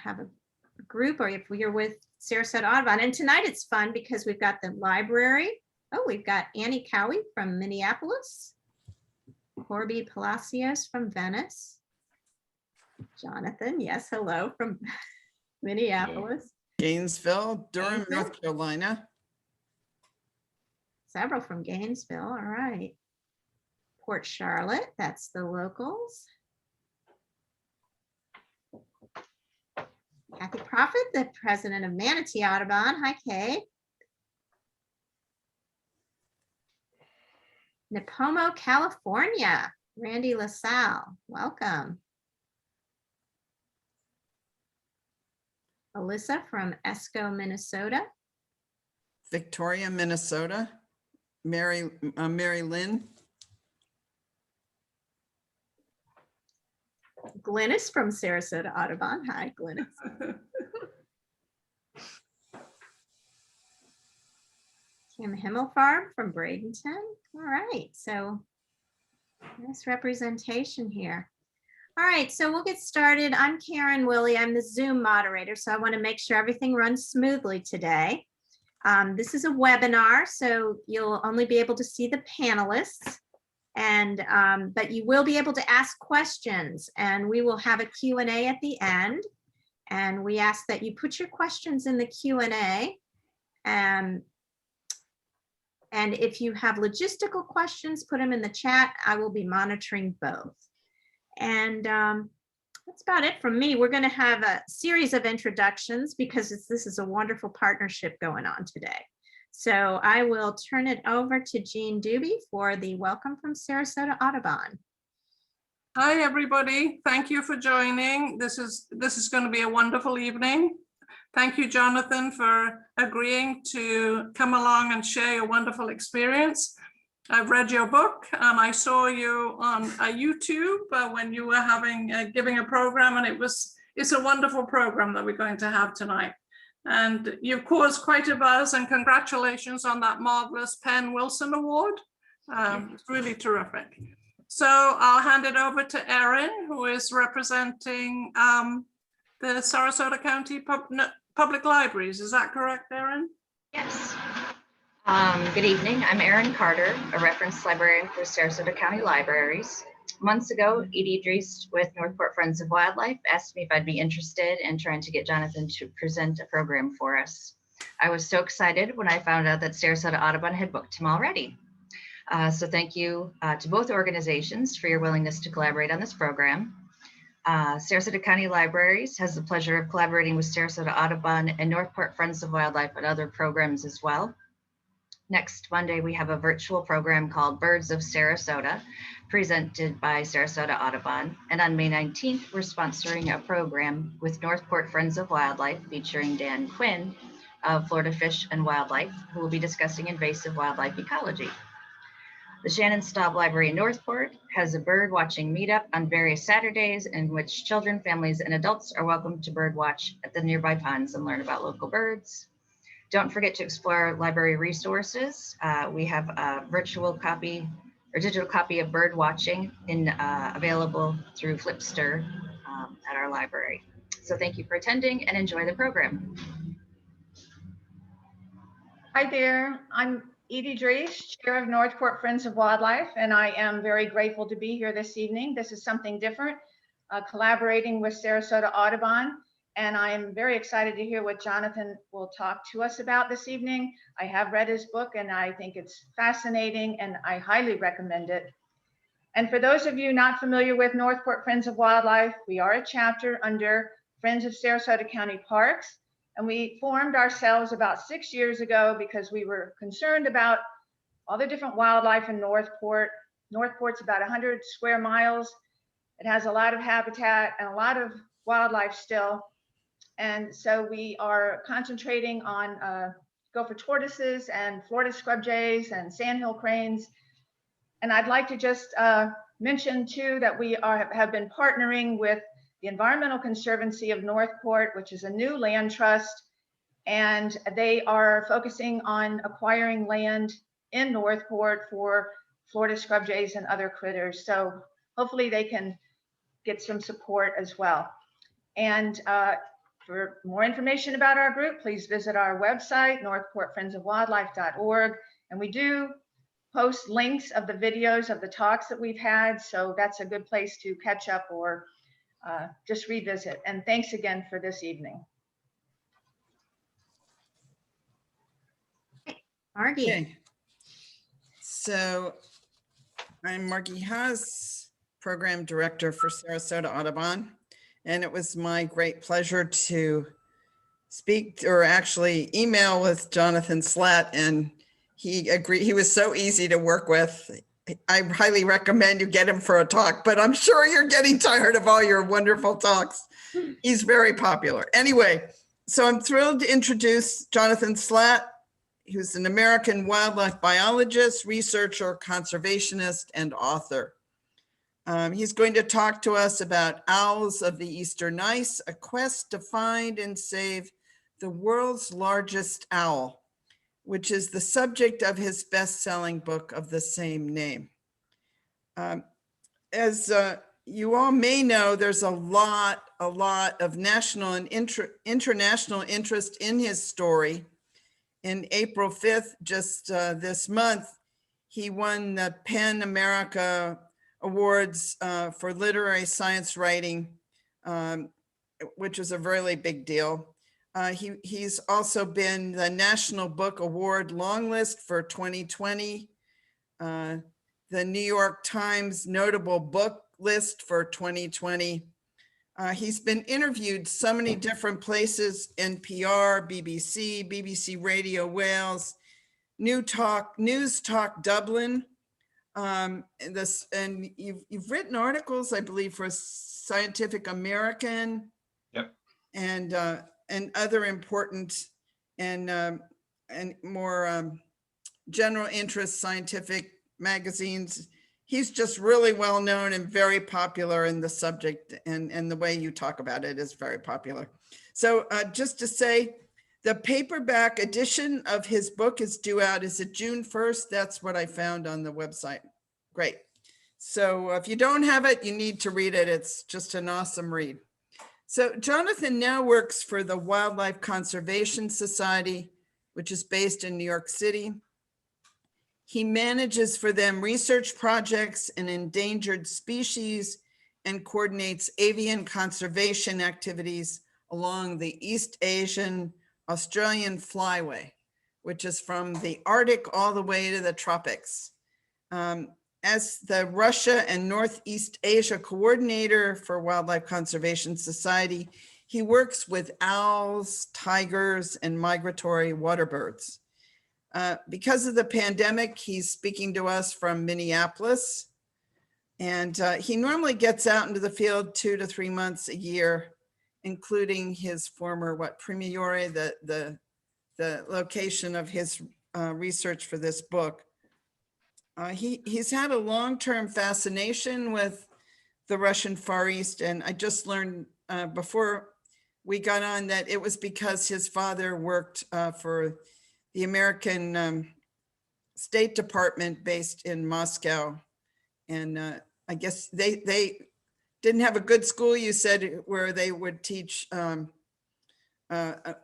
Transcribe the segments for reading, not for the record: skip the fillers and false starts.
have a group, or if you're with Sarasota Audubon. And tonight it's fun because we've got the library. Oh, we've got Annie Cowie from Minneapolis, Corby Palacios from Venice, Jonathan, yes, hello, from Minneapolis. Gainesville, Durham, North Carolina. Several from Gainesville, all right. Port Charlotte, that's the locals. Kathy Prophet, the president of Manatee Audubon. Hi, Kay. Nipomo, California. Randy LaSalle, welcome. Alyssa from Esco, Minnesota. Victoria, Minnesota. Mary Lynn. Glynis from Sarasota Audubon. Hi, Glynis. Kim Himmelfarb from Bradenton. All right, so nice representation here. All right, so we'll get started. I'm Karen Willie. I'm the Zoom moderator, so I want to make sure everything runs smoothly today. This is a webinar, so you'll only be able to see the panelists, and but you will be able to ask questions, and we will have a Q&A at the end. And we ask that you put your questions in the Q&A. And if you have logistical questions, put them in the chat. I will be monitoring both. And that's about it from me. We're going to have a series of introductions because this is a wonderful partnership going on today. So I will turn it over to Jean Doobie for the welcome from Sarasota Audubon. Hi, everybody. Thank you for joining. This is going to be a wonderful evening. Thank you, Jonathan, for agreeing to come along and share your wonderful experience. I've read your book and I saw you on YouTube when you were giving a program, and it's a wonderful program that we're going to have tonight. And you've caused quite a buzz, and congratulations on that marvelous Penn Wilson Award. It's really terrific. So I'll hand it over to Erin, who is representing the Sarasota County Public Libraries. Is that correct, Erin? Yes. Good evening. I'm Erin Carter, a reference librarian for Sarasota County Libraries. Months ago, Edie Dreest with Northport Friends of Wildlife asked me if I'd be interested in trying to get Jonathan to present a program for us. I was so excited when I found out that Sarasota Audubon had booked him already. So thank you to both organizations for your willingness to collaborate on this program. Sarasota County Libraries has the pleasure of collaborating with Sarasota Audubon and Northport Friends of Wildlife on other programs as well. Next Monday, we have a virtual program called Birds of Sarasota, presented by Sarasota Audubon. And on May 19th, we're sponsoring a program with Northport Friends of Wildlife featuring Dan Quinn of Florida Fish and Wildlife, who will be discussing invasive wildlife ecology. The Shannon Staub Library in Northport has a bird watching meetup on various Saturdays in which children, families, and adults are welcome to bird watch at the nearby ponds and learn about local birds. Don't forget to explore library resources. We have a virtual copy or digital copy of bird watching available through Flipster at our library. So thank you for attending and enjoy the program. Hi there, I'm Edie Dreest, Chair of Northport Friends of Wildlife, and I am very grateful to be here this evening. This is something different, collaborating with Sarasota Audubon, and I am very excited to hear what Jonathan will talk to us about this evening. I have read his book and I think it's fascinating and I highly recommend it. And for those of you not familiar with Northport Friends of Wildlife, we are a chapter under Friends of Sarasota County Parks. And we formed ourselves about 6 years ago because we were concerned about all the different wildlife in Northport. Northport's about 100 square miles. It has a lot of habitat and a lot of wildlife still. And so we are concentrating on gopher tortoises and Florida scrub jays and Sandhill cranes. And I'd like to just mention too that we have been partnering with the Environmental Conservancy of Northport, which is a new land trust, and they are focusing on acquiring land in Northport for Florida scrub jays and other critters. So hopefully they can get some support as well. And For more information about our group, please visit our website, northportfriendsofwildlife.org. And we do post links of the videos of the talks that we've had. So that's a good place to catch up or just revisit. And thanks again for this evening. Margie. Okay. So I'm Margie Haas, Program Director for Sarasota Audubon. And it was my great pleasure to speak or actually email with Jonathan Slaght, and he agreed. He was so easy to work with. I highly recommend you get him for a talk, but I'm sure you're getting tired of all your wonderful talks. He's very popular. Anyway, so I'm thrilled to introduce Jonathan Slaght, who's an American wildlife biologist, researcher, conservationist, and author. He's going to talk to us about Owls of the Eastern Ice, a quest to find and save the world's largest owl, which is the subject of his best-selling book of the same name. As you all may know, there's a lot of national and international interest in his story. In April 5th, just this month, he won the PEN America Awards for literary science writing, which is a really big deal. He's also been the National Book Award longlist for 2020, the New York Times Notable Book List for 2020. He's been interviewed so many different places: NPR, BBC Radio Wales, News Talk Dublin. And you've written articles, I believe, for Scientific American. Yep. And other important and more general interest scientific magazines. He's just really well known and very popular in the subject, and the way you talk about it is very popular. So just to say, the paperback edition of his book is due out. Is it June 1st? That's what I found on the website. Great. So if you don't have it, you need to read it. It's just an awesome read. So Jonathan now works for the Wildlife Conservation Society, which is based in New York City. He manages for them research projects in endangered species and coordinates avian conservation activities along the East Asian Australian flyway, which is from the Arctic all the way to the tropics. As the Russia and Northeast Asia coordinator for Wildlife Conservation Society, he works with owls, tigers, and migratory water birds. Because of the pandemic, he's speaking to us from Minneapolis, and he normally gets out into the field 2 to 3 months a year, including his former Primorye, the location of his research for this book. He's had a long-term fascination with the Russian Far East, and I just learned before we got on that it was because his father worked for the American State Department based in Moscow, and I guess they didn't have a good school, you said, where they would teach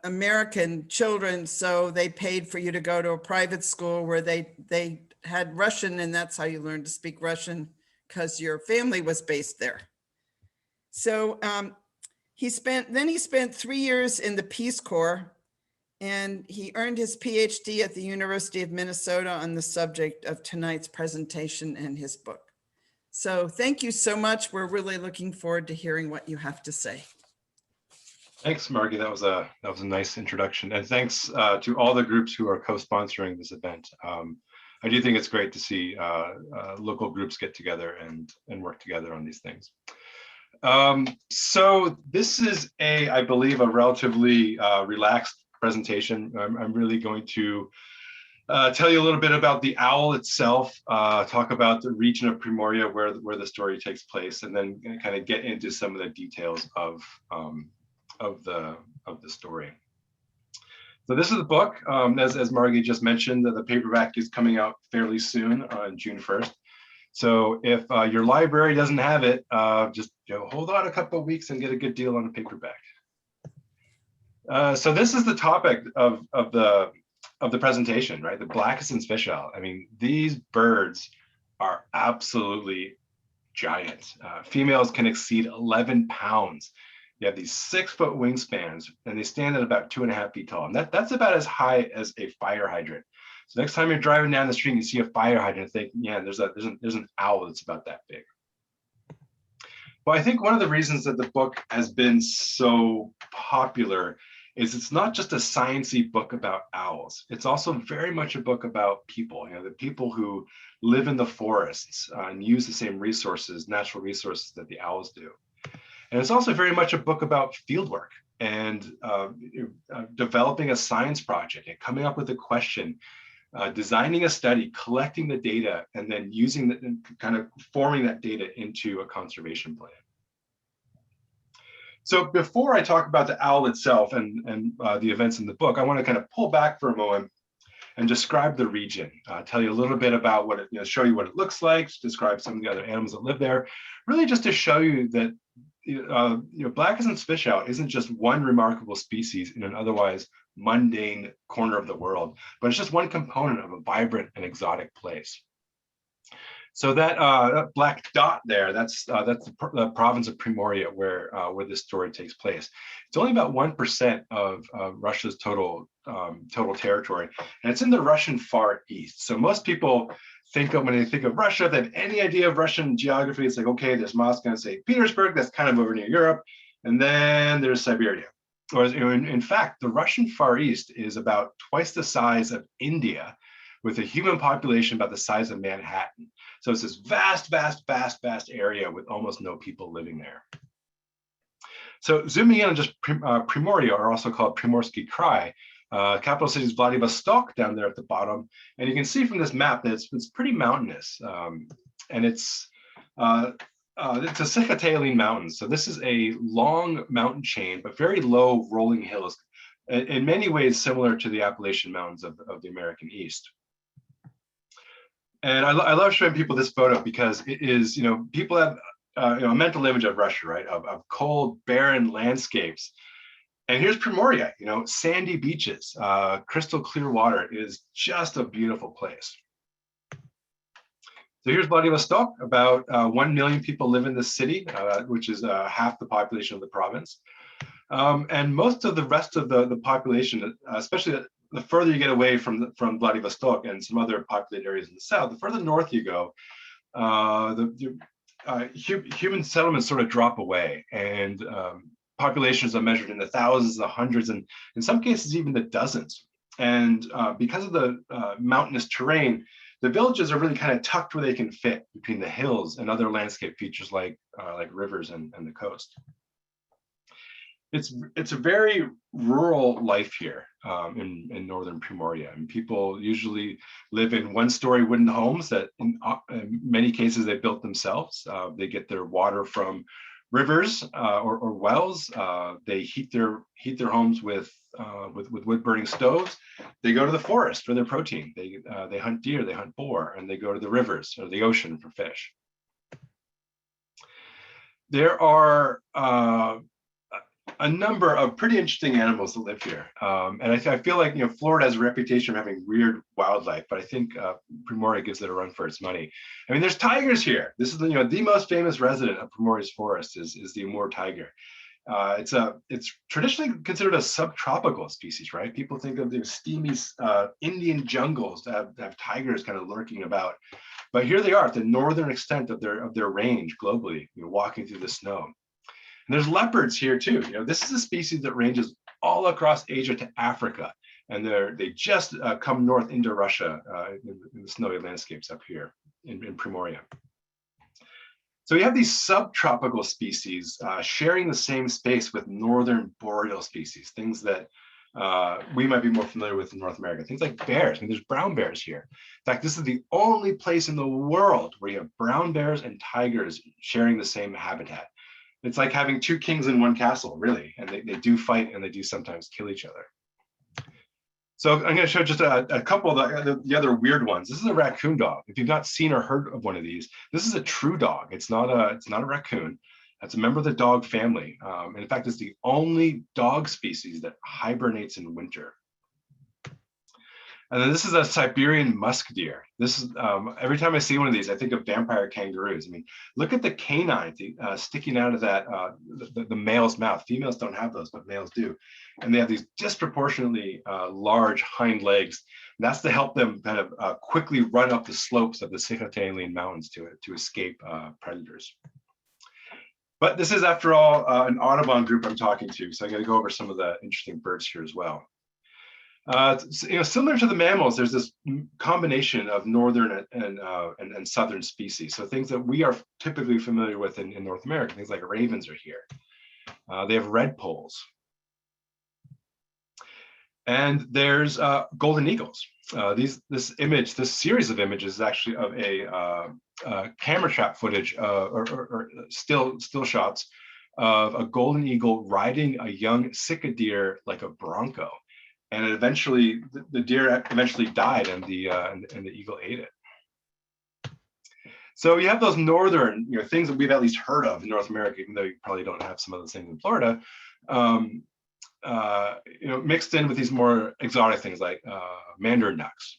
American children, so they paid for you to go to a private school where they had Russian, and that's how you learned to speak Russian, because your family was based there. So he spent 3 years in the Peace Corps, and he earned his PhD at the University of Minnesota on the subject of tonight's presentation and his book. So thank you so much. We're really looking forward to hearing what you have to say. Thanks, Margie. That was a nice introduction, and thanks to all the groups who are co-sponsoring this event. I do think it's great to see local groups get together and work together on these things. So this is I believe, a relatively relaxed presentation. I'm really going to tell you a little bit about the owl itself, talk about the region of Primorye where the story takes place, and then kind of get into some of the details of the story. So this is the book. As Margie just mentioned, the paperback is coming out fairly soon on June 1st. So if your library doesn't have it, just hold on a couple of weeks and get a good deal on the paperback. So this is the topic of the presentation, right? The Blakiston's fish owl. I mean, these birds are absolutely giant. Females can exceed 11 pounds. You have these 6-foot wingspans, and they stand at about 2.5 feet tall. And that's about as high as a fire hydrant. So next time you're driving down the street and you see a fire hydrant, think, yeah, there's an owl that's about that big. Well, I think one of the reasons that the book has been so popular is it's not just a sciencey book about owls. It's also very much a book about people, the people who live in the forests and use the same resources, natural resources that the owls do. And it's also very much a book about fieldwork and developing a science project and coming up with a question, designing a study, collecting the data, and then using the kind of forming that data into a conservation plan. So before I talk about the owl itself and the events in the book, I want to kind of pull back for a moment and describe the region, tell you a little bit about what it, show you what it looks like, describe some of the other animals that live there, really just to show you that Blakiston's fish owl isn't just one remarkable species in an otherwise mundane corner of the world, but it's just one component of a vibrant and exotic place. So that black dot there, that's the province of Primorye, where this story takes place. It's only about 1% of Russia's total territory, and it's in the Russian Far East. So most people think of, when they think of Russia, if they have any idea of Russian geography, it's like, okay, there's Moscow and St. Petersburg, that's kind of over near Europe, and then there's Siberia. Whereas, in fact, the Russian Far East is about twice the size of India, with a human population about the size of Manhattan. So it's this vast area with almost no people living there. So zooming in on just Primorye, or also called Primorsky Krai, capital city is Vladivostok down there at the bottom. And you can see from this map that it's pretty mountainous. And it's a Sikhatayline Mountains. So this is a long mountain chain, but very low rolling hills, in many ways similar to the Appalachian Mountains of the American East. And I love showing people this photo because it is, people have a mental image of Russia, right? Of cold, barren landscapes. And here's Primorye, sandy beaches, crystal clear water. It is just a beautiful place. So here's Vladivostok. About 1 million people live in this city, which is half the population of the province. And most of the rest of the population, especially the further you get away from Vladivostok and some other populated areas in the south, the further north you go, human settlements sort of drop away, and populations are measured in the thousands, the hundreds, and in some cases even the dozens. And because of the mountainous terrain, the villages are really kind of tucked where they can fit between the hills and other landscape features like rivers and the coast. It's a very rural life here in northern Primorye. And people usually live in one-story wooden homes that in many cases they built themselves. They get their water from rivers or wells. They heat their homes with wood-burning stoves. They go to the forest for their protein. They hunt deer, they hunt boar, and they go to the rivers or the ocean for fish. There are a number of pretty interesting animals that live here. And I feel like, Florida has a reputation of having weird wildlife, but I think Primorye gives it a run for its money. I mean, there's tigers here. This is the most famous resident of Primorye's forest is the Amur tiger. It's traditionally considered a subtropical species, right? People think of the steamy Indian jungles that have tigers kind of lurking about. But here they are at the northern extent of their range globally, walking through the snow. And there's leopards here too. This is a species that ranges all across Asia to Africa, and they just come north into Russia in the snowy landscapes up here in Primorye. So we have these subtropical species sharing the same space with northern boreal species, things that we might be more familiar with in North America, things like bears. I mean, there's brown bears here. In fact, this is the only place in the world where you have brown bears and tigers sharing the same habitat. It's like having two kings in one castle, really, and they do fight and they do sometimes kill each other. So I'm going to show just a couple of the other weird ones. This is a raccoon dog. If you've not seen or heard of one of these, this is a true dog. It's not a raccoon. It's a member of the dog family. And in fact, it's the only dog species that hibernates in winter. And then this is a Siberian musk deer. This is every time I see one of these, I think of vampire kangaroos. I mean, look at the canine sticking out of that the male's mouth. Females don't have those, but males do, and they have these disproportionately large hind legs. And that's to help them kind of quickly run up the slopes of the Sikhote Mountains to escape predators. But this is, after all, an Audubon group I'm talking to, so I got to go over some of the interesting birds here as well. Similar to the mammals, there's this combination of northern and southern species. So things that we are typically familiar with in North America, things like ravens are here. They have redpolls. And there's golden eagles. This series of images is actually of a camera trap footage or still shots of a golden eagle riding a young sika deer like a bronco. And it eventually, the deer eventually died, and the eagle ate it. So you have those northern, things that we've at least heard of in North America, even though you probably don't have some of those things in Florida. Mixed in with these more exotic things like Mandarin ducks.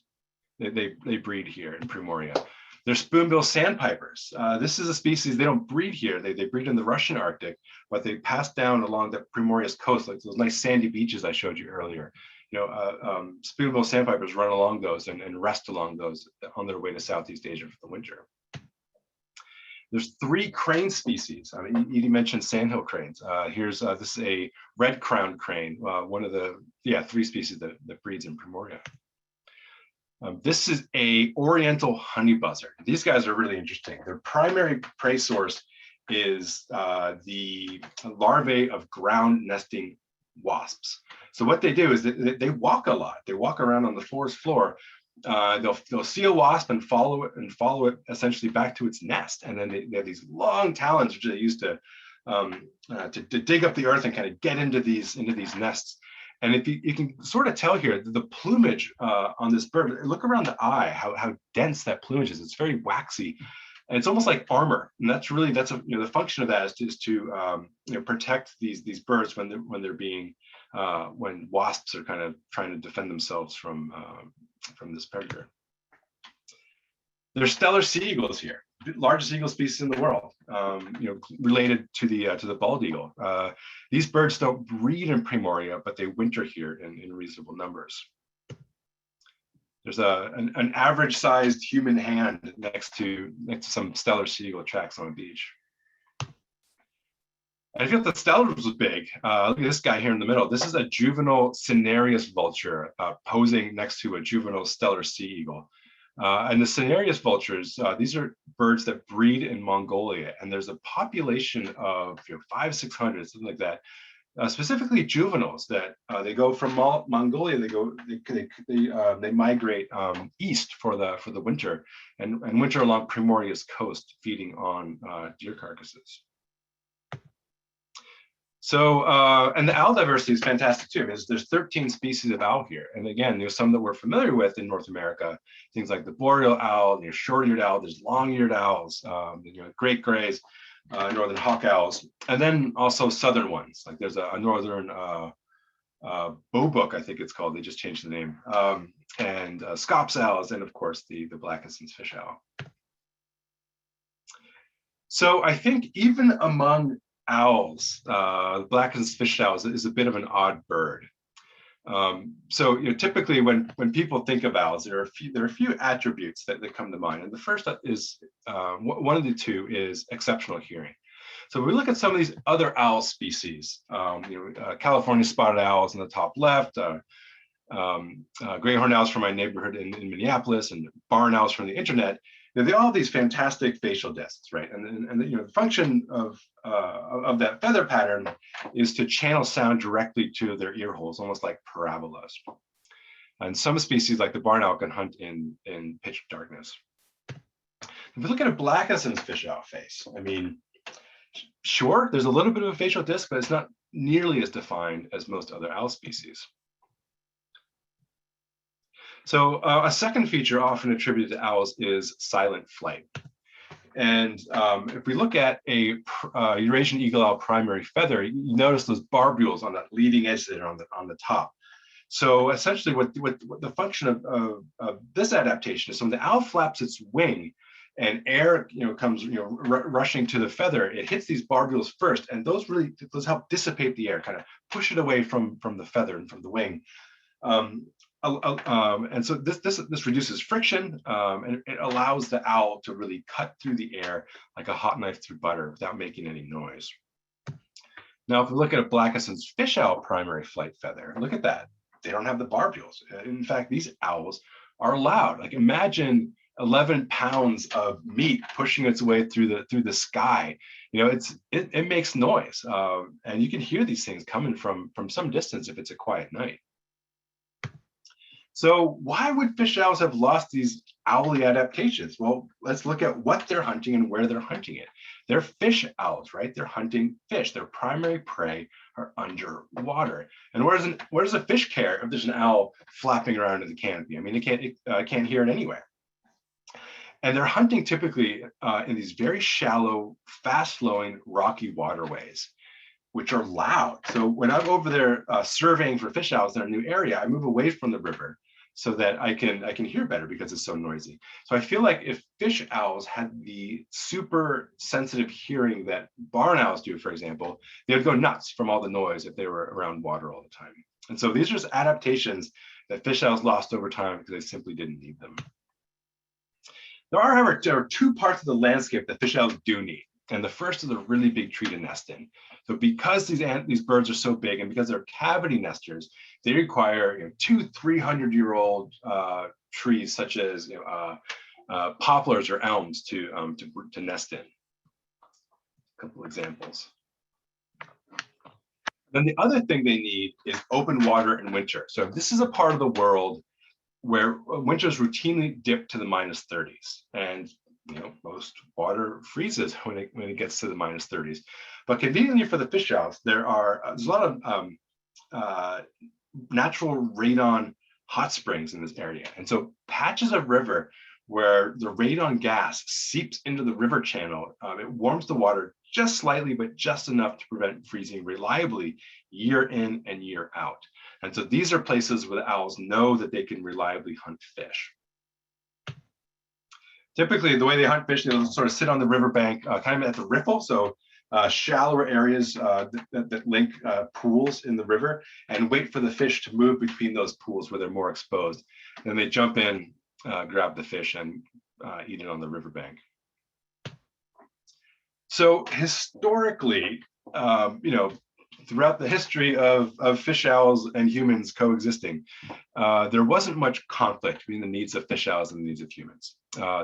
They breed here in Primorye. There's spoonbill sandpipers. This is a species, they don't breed here. They breed in the Russian Arctic, but they pass down along the Primorye's coast, like those nice sandy beaches I showed you earlier. Spoonbill sandpipers run along those and rest along those on their way to Southeast Asia for the winter. There's 3 crane species. I mean, Edie mentioned Sandhill Cranes. This is a red-crowned crane, one of the 3 species that breeds in Primorye. This is a oriental honey buzzard. These guys are really interesting. Their primary prey source is the larvae of ground nesting wasps. So what they do is they walk a lot. They walk around on the forest floor. They'll see a wasp and follow it essentially back to its nest. And then they have these long talons which they use to dig up the earth and kind of get into these nests. And if you can sort of tell here, the plumage on this bird, look around the eye, how dense that plumage is. It's very waxy, and it's almost like armor. And the function of that is to protect these birds when wasps are kind of trying to defend themselves from this predator. There's stellar sea eagles here, largest eagle species in the world, related to the bald eagle. These birds don't breed in Primorye, but they winter here in reasonable numbers. There's an average-sized human hand next to some stellar sea eagle tracks on a beach. And if you thought the stellar was big, look at this guy here in the middle. This is a juvenile Cenarius Vulture posing next to a juvenile stellar sea eagle. And the Cenarius vultures, these are birds that breed in Mongolia, and there's a population of 500-600, something like that. Specifically juveniles that they go from Mongolia. They migrate east for the winter and winter along Primorye's coast, feeding on deer carcasses. So, and the owl diversity is fantastic too. There's 13 species of owl here. And again, there's some that we're familiar with in North America, things like the boreal owl, short-eared owl, there's long-eared owls, great grays, northern hawk owls, and then also southern ones. Like there's a northern bowbook, I think it's called, they just changed the name, and scops owls, and of course the Blakiston's fish owl. So I think even among owls, the Blakiston's fish owl is a bit of an odd bird. So typically when people think of owls, there are a few attributes that come to mind, and the first is one of the two is exceptional hearing. So when we look at some of these other owl species, California spotted owls in the top left, greyhorn owls from my neighborhood in Minneapolis, and barn owls from the internet. They all have these fantastic facial discs, right? And the function of that feather pattern is to channel sound directly to their ear holes, almost like parabolas. And some species, like the barn owl, can hunt in pitch darkness. If you look at a Blakiston's fish owl face, I mean, sure, there's a little bit of a facial disc, but it's not nearly as defined as most other owl species. So a second feature often attributed to owls is silent flight. And if we look at a Eurasian eagle owl primary feather, you notice those barbules on that leading edge there on the top. So essentially what the function of this adaptation is, so when the owl flaps its wing and air comes rushing to the feather, it hits these barbules first, and those help dissipate the air, kind of push it away from the feather and from the wing. And so this reduces friction, and it allows the owl to really cut through the air like a hot knife through butter without making any noise. Now, if we look at a Blakiston's fish owl primary flight feather, look at that. They don't have the barbules. In fact, these owls are loud. Like, imagine 11 pounds of meat pushing its way through the sky. It makes noise, and you can hear these things coming from some distance if it's a quiet night. So why would fish owls have lost these owly adaptations? Well, let's look at what they're hunting and where they're hunting it. They're fish owls, right? They're hunting fish. Their primary prey are underwater. And where does a fish care if there's an owl flapping around in the canopy? I mean, it can't hear it anywhere. And they're hunting typically in these very shallow, fast-flowing, rocky waterways, which are loud. So when I'm over there surveying for fish owls in a new area, I move away from the river so that I can hear better because it's so noisy. So I feel like if fish owls had the super sensitive hearing that barn owls do, for example, they would go nuts from all the noise if they were around water all the time. And so these are just adaptations that fish owls lost over time because they simply didn't need them. However, there are two parts of the landscape that fish owls do need. And the first is a really big tree to nest in. So because these birds are so big and because they're cavity nesters, they require 200-300-year-old trees such as poplars or elms to nest in. A couple examples. Then the other thing they need is open water in winter. So this is a part of the world where winters routinely dip to the -30s, and most water freezes when it gets to the -30s. But conveniently for the fish owls, there's a lot of natural radon hot springs in this area, and so patches of river where the radon gas seeps into the river channel, it warms the water just slightly, but just enough to prevent freezing reliably year in and year out. And so these are places where the owls know that they can reliably hunt fish. Typically, the way they hunt fish, they'll sort of sit on the riverbank, kind of at the riffle, so shallower areas that link pools in the river, and wait for the fish to move between those pools where they're more exposed. Then they jump in, grab the fish, and eat it on the riverbank. So historically, throughout the history of fish owls and humans coexisting, there wasn't much conflict between the needs of fish owls and the needs of humans.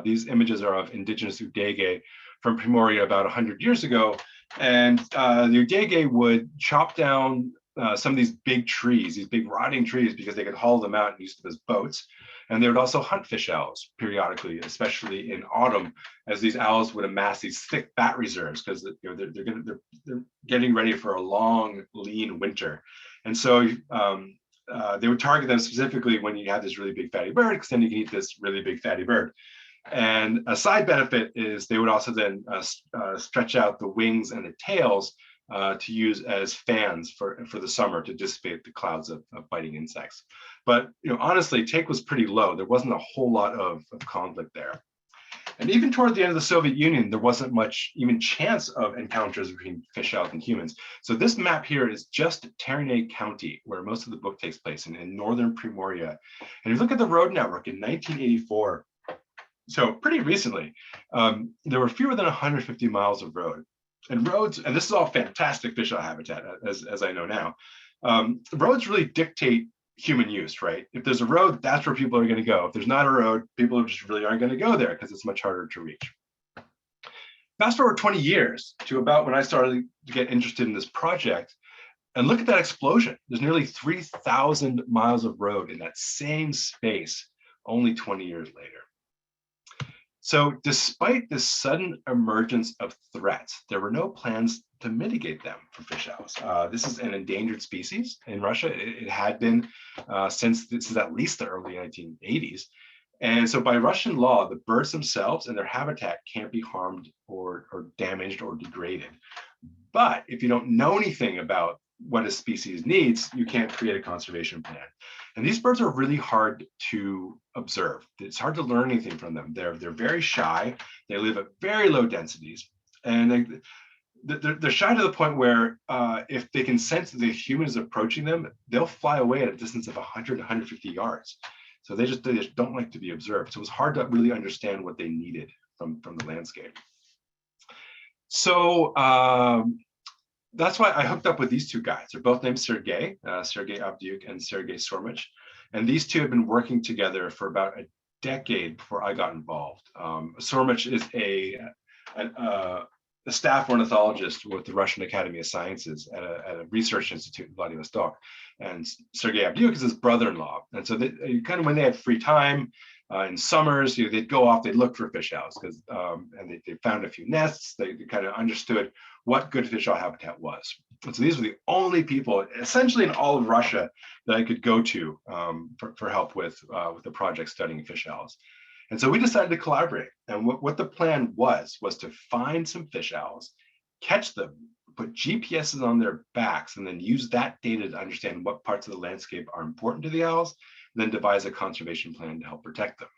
These images are of indigenous Udege from Primorye about 100 years ago, and the Udege would chop down some of these big trees, these big rotting trees, because they could haul them out and use them as boats. And they would also hunt fish owls periodically, especially in autumn, as these owls would amass these thick fat reserves because they're getting ready for a long, lean winter. And so they would target them specifically when you have this really big fatty bird, because then you can eat this really big fatty bird. And a side benefit is they would also then stretch out the wings and the tails to use as fans for the summer to dissipate the clouds of biting insects. But honestly, take was pretty low. There wasn't a whole lot of conflict there. And even toward the end of the Soviet Union, there wasn't much even chance of encounters between fish owls and humans. So this map here is just Ternay County, where most of the book takes place in northern Primorye. And if you look at the road network in 1984, so pretty recently, there were fewer than 150 miles of road. And roads, and this is all fantastic fish owl habitat, as I know now. Roads really dictate human use, right? If there's a road, that's where people are going to go. If there's not a road, people just really aren't going to go there because it's much harder to reach. Fast forward 20 years to about when I started to get interested in this project, and look at that explosion. There's nearly 3,000 miles of road in that same space only 20 years later. So despite this sudden emergence of threats, there were no plans to mitigate them for fish owls. This is an endangered species in Russia. It had been since at least the early 1980s. And so by Russian law, the birds themselves and their habitat can't be harmed or damaged or degraded. But if you don't know anything about what a species needs, you can't create a conservation plan. And these birds are really hard to observe. It's hard to learn anything from them. They're very shy. They live at very low densities. And they're shy to the point where if they can sense that the human is approaching them, they'll fly away at a distance of 100, 150 yards. So they just don't like to be observed. So it was hard to really understand what they needed from the landscape. So that's why I hooked up with these two guys. They're both named Sergey Avdyuk and Sergey Sormich. And these two have been working together for about a decade before I got involved. Sormich is a staff ornithologist with the Russian Academy of Sciences at a research institute in Vladivostok. And Sergey Avdyuk is his brother-in-law. And so they kind of, when they had free time in summers, they'd go off, they'd look for fish owls, because and they found a few nests. They kind of understood what good fish owl habitat was. And so these were the only people, essentially in all of Russia, that I could go to for help with the project studying fish owls. And so we decided to collaborate. And what the plan was to find some fish owls, catch them, put GPSs on their backs, and then use that data to understand what parts of the landscape are important to the owls, and then devise a conservation plan to help protect them.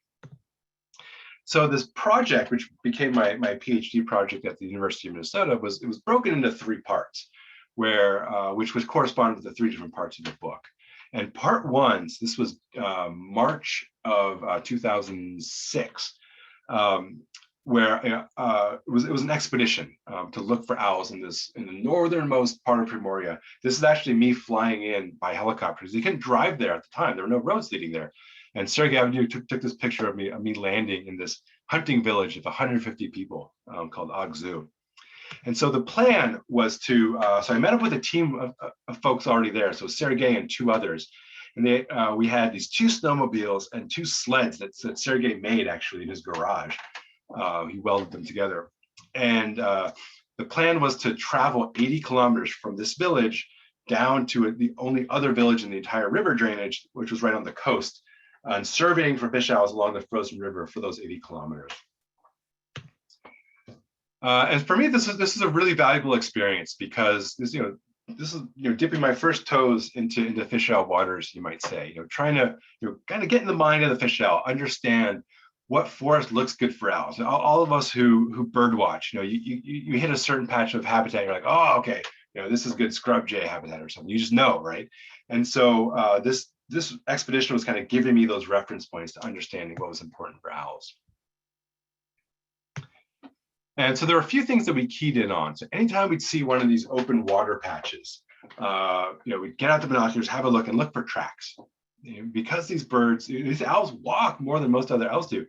So this project, which became my PhD project at the University of Minnesota, was broken into 3 parts, which was corresponded to the 3 different parts of the book. And part 1, so this was March of 2006, where it was an expedition to look for owls in the northernmost part of Primorye. This is actually me flying in by helicopter, because they couldn't drive there at the time. There were no roads leading there. And Sergey Avdyuk took this picture of me landing in this hunting village of 150 people called Agzu. And so the plan was to, so I met up with a team of folks already there. So Sergey and 2 others. And we had these 2 snowmobiles and 2 sleds that Sergey made actually in his garage. He welded them together. And the plan was to travel 80 kilometers from this village down to the only other village in the entire river drainage, which was right on the coast, and surveying for fish owls along the frozen river for those 80 kilometers. And for me, this is a really valuable experience, because this is dipping my first toes into fish owl waters, you might say. Trying to kind of get in the mind of the fish owl, understand what forest looks good for owls. All of us who bird watch, you hit a certain patch of habitat, you're like, oh, okay, this is good scrub jay habitat or something. You just know, right? And so this expedition was kind of giving me those reference points to understanding what was important for owls. And so there were a few things that we keyed in on. So anytime we'd see one of these open water patches, we'd get out the binoculars, have a look, and look for tracks. Because these owls walk more than most other owls do.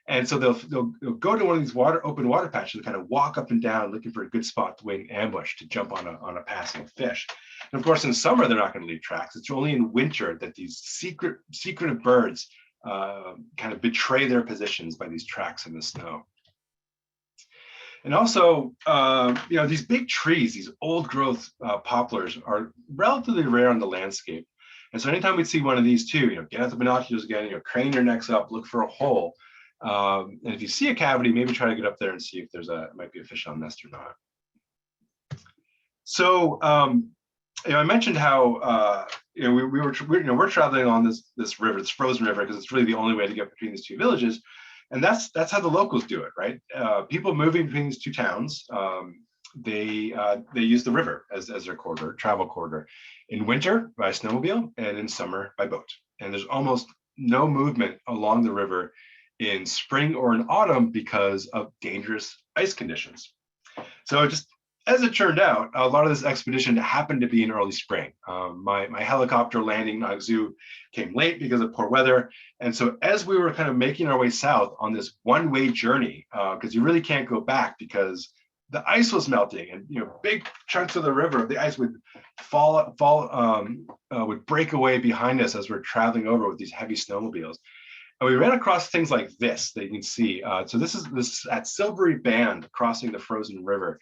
And so they'll go to one of these open water patches and kind of walk up and down looking for a good spot to wait in ambush to jump on a passing fish. And of course, in summer, they're not going to leave tracks. It's only in winter that these secretive birds kind of betray their positions by these tracks in the snow. And also, these big trees, these old growth poplars, are relatively rare on the landscape. And so anytime we'd see one of these too, get out the binoculars again, crane your necks up, look for a hole. And if you see a cavity, maybe try to get up there and see if might be a fish owl nest or not. So, I mentioned how we're traveling on this river, this frozen river, because it's really the only way to get between these 2 villages. And that's how the locals do it, right? People moving between these 2 towns, they use the river as their travel corridor. In winter by snowmobile, and in summer by boat. And there's almost no movement along the river in spring or in autumn because of dangerous ice conditions. So just as it turned out, a lot of this expedition happened to be in early spring. My helicopter landing in Agzu came late because of poor weather. And so as we were kind of making our way south on this one-way journey, because you really can't go back because the ice was melting, and big chunks of the river, the ice would would break away behind us as we're traveling over with these heavy snowmobiles. And we ran across things like this that you can see. So this at silvery band crossing the frozen river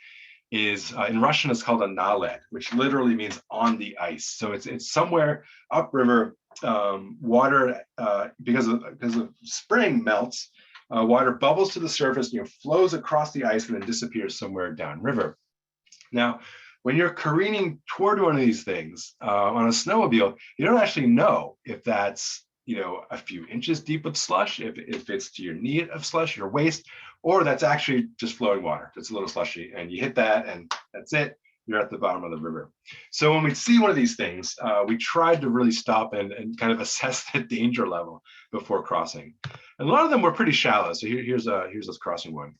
is in Russian it's called a naled, which literally means on the ice. So it's somewhere upriver water, because of spring melts, water bubbles to the surface, flows across the ice and then disappears somewhere downriver. Now, when you're careening toward one of these things on a snowmobile, you don't actually know if that's a few inches deep of slush, if it's to your knee of slush, your waist, or that's actually just flowing water. It's a little slushy, and you hit that, and that's it. You're at the bottom of the river. So when we see one of these things, we tried to really stop and kind of assess the danger level before crossing. And a lot of them were pretty shallow. So here's us crossing one.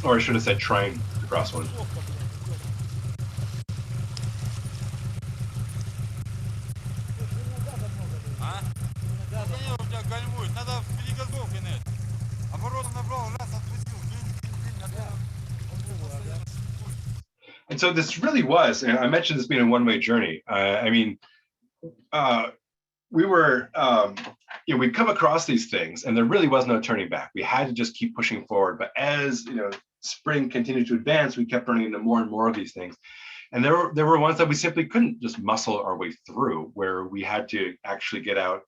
Or I should have said trying to cross one. And so this really was, and I mentioned this being a one-way journey. I mean, we were, we'd come across these things and there really was no turning back. We had to just keep pushing forward. But as, spring continued to advance, we kept running into more and more of these things. And there were ones that we simply couldn't just muscle our way through, where we had to actually get out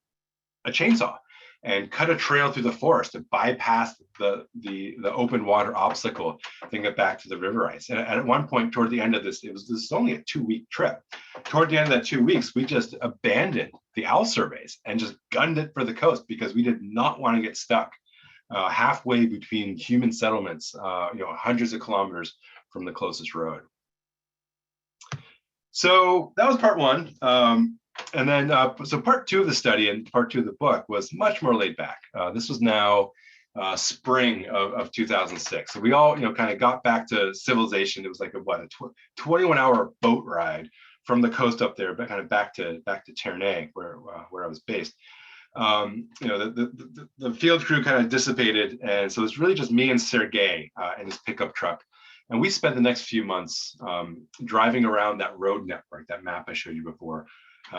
a chainsaw and cut a trail through the forest to bypass the open water obstacle to get back to the river ice. And at one point toward the end of this, this is only a 2-week trip. Toward the end of that 2 weeks, we just abandoned the owl surveys and just gunned it for the coast because we did not want to get stuck halfway between human settlements, hundreds of kilometers from the closest road. So that was part one. And then, so part two of the study and part two of the book was much more laid back. This was now spring of 2006. So we all, kind of got back to civilization. It was like a 21-hour boat ride from the coast up there, but kind of back to Ternay, where I was based. The field crew kind of dissipated, and so it's really just me and Sergey and his pickup truck. And we spent the next few months driving around that road network, that map I showed you before,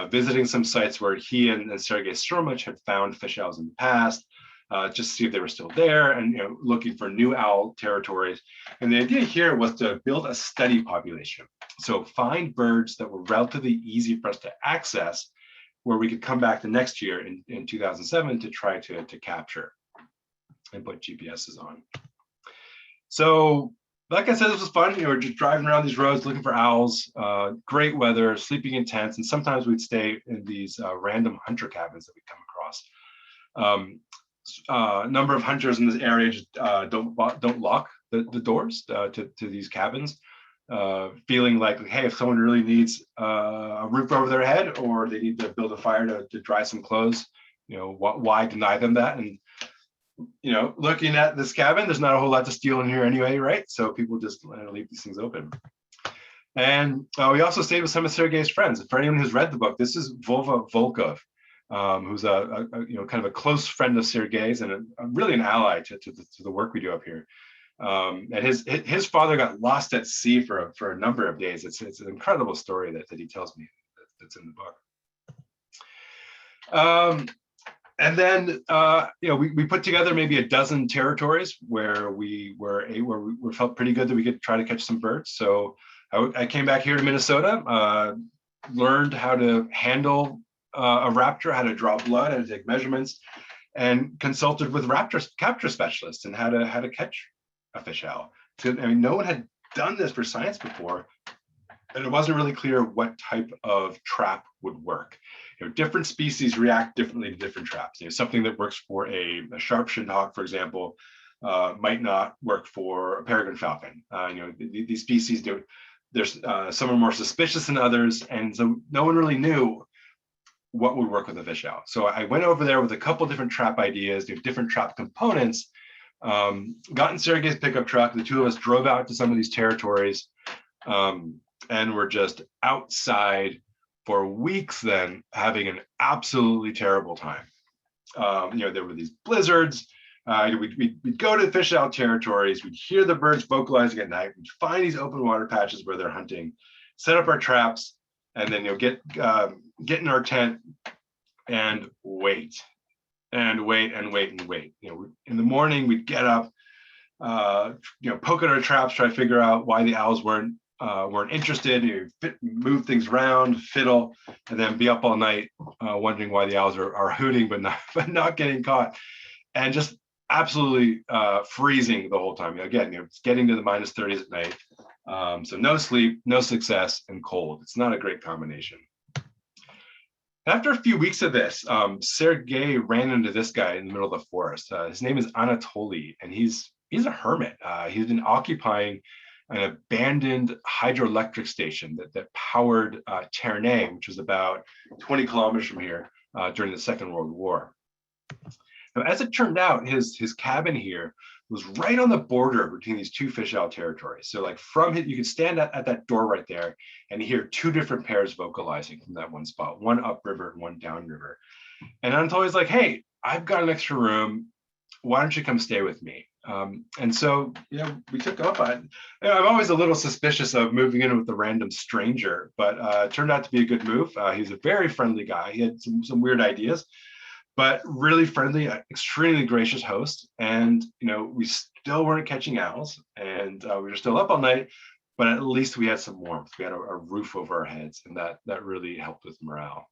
visiting some sites where he and Sergey Stromich had found fish owls in the past, just to see if they were still there, and looking for new owl territories. And the idea here was to build a steady population. So find birds that were relatively easy for us to access, where we could come back the next year in 2007 to try to capture and put GPSs on. So like I said, this was fun. We're just driving around these roads looking for owls, great weather, sleeping in tents, and sometimes we'd stay in these random hunter cabins that we'd come across. A number of hunters in this area just don't lock the doors to these cabins, feeling like, hey, if someone really needs a roof over their head or they need to build a fire to dry some clothes, why deny them that? And looking at this cabin, there's not a whole lot to steal in here anyway, right? So people just leave these things open. And we also stayed with some of Sergey's friends. For anyone who's read the book, this is Vova Volkov, who's a kind of a close friend of Sergey's and really an ally to the work we do up here. And his father got lost at sea for a number of days. It's an incredible story that he tells me that's in the book. And then we put together maybe a dozen territories where we felt pretty good that we could try to catch some birds. So I came back here to Minnesota, learned how to handle a raptor, how to draw blood, how to take measurements, and consulted with raptor capture specialists and how to catch a fish owl. So, no one had done this for science before, and it wasn't really clear what type of trap would work. Different species react differently to different traps. Something that works for a sharp-shinned hawk, for example, might not work for a peregrine falcon. These species do. There's some are more suspicious than others, and so no one really knew what would work with a fish owl. So I went over there with a couple different trap ideas, different trap components. Got in Sergey's pickup truck. The two of us drove out to some of these territories, and were just outside for weeks then, having an absolutely terrible time. There were these blizzards. We'd go to fish owl territories. We'd hear the birds vocalizing at night. We'd find these open water patches where they're hunting, set up our traps, and then get in our tent and wait. In the morning, we'd get up, poke at our traps, try to figure out why the owls weren't interested. Move things around, fiddle, and then be up all night wondering why the owls are hooting but not getting caught, and just absolutely freezing the whole time. Again, it's getting to the -30s at night. So no sleep, no success, and cold. It's not a great combination. After a few weeks of this, Sergei ran into this guy in the middle of the forest. His name is Anatoly, and he's a hermit. He's been occupying an abandoned hydroelectric station that powered Ternay, which was about 20 kilometers from here during the Second World War. Now, as it turned out, his cabin here was right on the border between these two fish owl territories. So like you could stand at that door right there and hear two different pairs vocalizing from that one spot, one upriver and one downriver. And Anatoly's like, hey, I've got an extra room. Why don't you come stay with me? And so, we took off. I'm always a little suspicious of moving in with a random stranger, but it turned out to be a good move. He's a very friendly guy. He had some weird ideas, but really friendly, extremely gracious host. And, we still weren't catching owls, and we were still up all night, but at least we had some warmth. We had a roof over our heads, and that really helped with morale.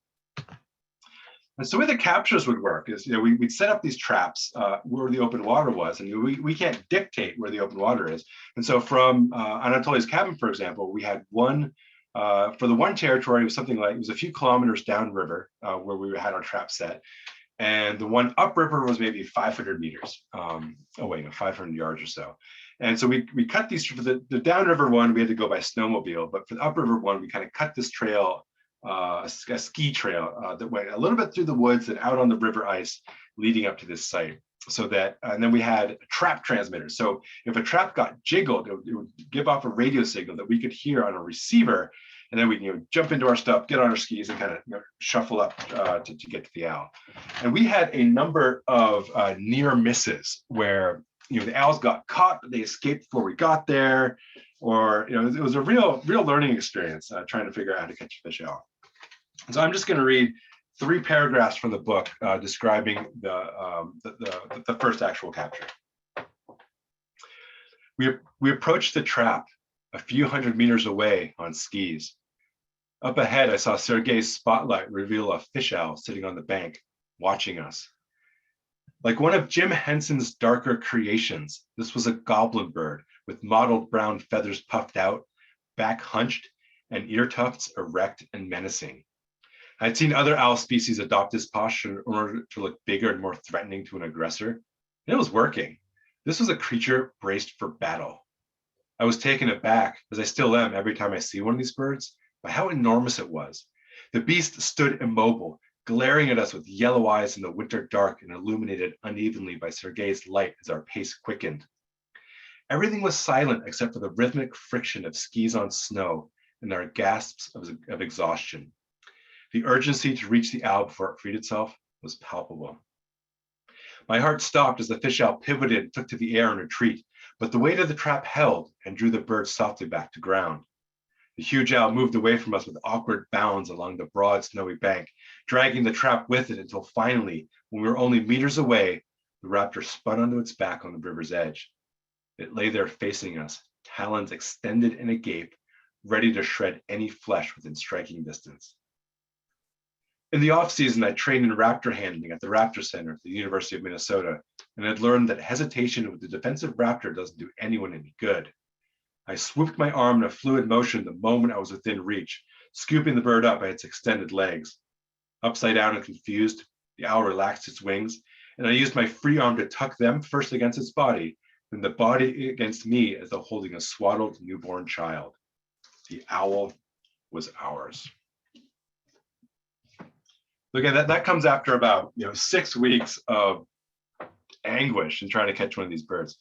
And so the way the captures would work is, we'd set up these traps where the open water was, and we can't dictate where the open water is. And so from Anatoly's cabin, for example, we had one, for the one territory, it was a few kilometers downriver where we had our trap set. And the one upriver was maybe 500 meters away, 500 yards or so. And so we cut these, for the downriver one, we had to go by snowmobile, but for the upriver one, we kind of cut this trail, a ski trail that went a little bit through the woods and out on the river ice leading up to this site. So that, and then we had a trap transmitter. So if a trap got jiggled, it would give off a radio signal that we could hear on a receiver. And then we jump into our stuff, get on our skis, and kind of shuffle up to get to the owl. And we had a number of near misses where the owls got caught, but they escaped before we got there, or it was a real learning experience trying to figure out how to catch a fish owl. And so I'm just going to read 3 paragraphs from the book describing the first actual capture. We approached the trap a few hundred meters away on skis. Up ahead, I saw Sergei's spotlight reveal a fish owl sitting on the bank, watching us. Like one of Jim Henson's darker creations, this was a goblin bird with mottled brown feathers puffed out, back hunched, and ear tufts erect and menacing. I'd seen other owl species adopt this posture in order to look bigger and more threatening to an aggressor, and it was working. This was a creature braced for battle. I was taken aback, as I still am every time I see one of these birds, by how enormous it was. The beast stood immobile, glaring at us with yellow eyes in the winter dark and illuminated unevenly by Sergei's light as our pace quickened. Everything was silent except for the rhythmic friction of skis on snow and our gasps of exhaustion. The urgency to reach the owl before it freed itself was palpable. My heart stopped as the fish owl pivoted and took to the air in retreat, but the weight of the trap held and drew the bird softly back to ground. The huge owl moved away from us with awkward bounds along the broad snowy bank, dragging the trap with it until finally, when we were only meters away, the raptor spun onto its back on the river's edge. It lay there facing us, talons extended and agape, ready to shred any flesh within striking distance. In the off-season, I trained in raptor handling at the Raptor Center at the University of Minnesota, and I'd learned that hesitation with the defensive raptor doesn't do anyone any good. I swooped my arm in a fluid motion the moment I was within reach, scooping the bird up by its extended legs. Upside down and confused, the owl relaxed its wings, and I used my free arm to tuck them first against its body, then the body against me as though holding a swaddled newborn child. The owl was ours. Look at that. That comes after about 6 weeks of anguish in trying to catch one of these birds.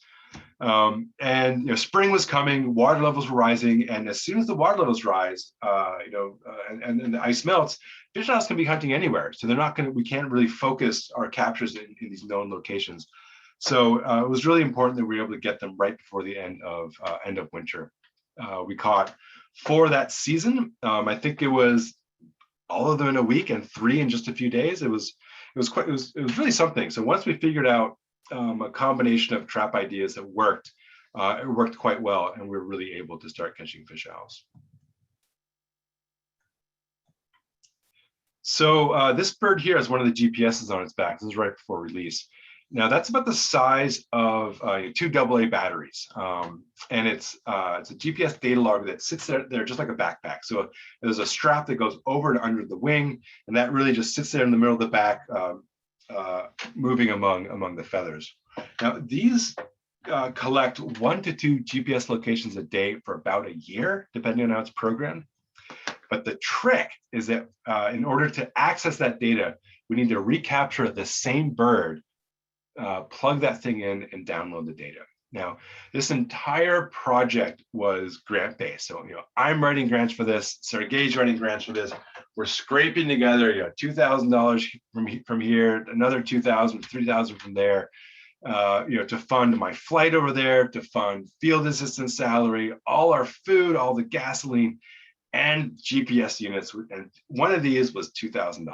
And spring was coming, water levels were rising, and as soon as the water levels rise, and the ice melts, fish owls can be hunting anywhere. So we can't really focus our captures in these known locations. So it was really important that we were able to get them right before the end of winter. We caught 4 that season. I think it was all of them in a week and 3 in just a few days. It was really something. So once we figured out a combination of trap ideas that worked. It worked quite well, and we were really able to start catching fish owls. So this bird here has one of the GPSs on its back. This is right before release. Now that's about the size of 2 AA batteries, and it's a GPS data logger that sits there just like a backpack. So there's a strap that goes over and under the wing, and that really just sits there in the middle of the back, moving among the feathers. Now these collect 1 to 2 GPS locations a day for about a year, depending on how it's programmed. But the trick is that in order to access that data, we need to recapture the same bird, plug that thing in, and download the data. Now, this entire project was grant-based. So, I'm writing grants for this. Sergey's writing grants for this. We're scraping together, $2,000 from here, another $2,000, $3,000 from there, to fund my flight over there, to fund field assistant salary, all our food, all the gasoline, and GPS units. And one of these was $2,000.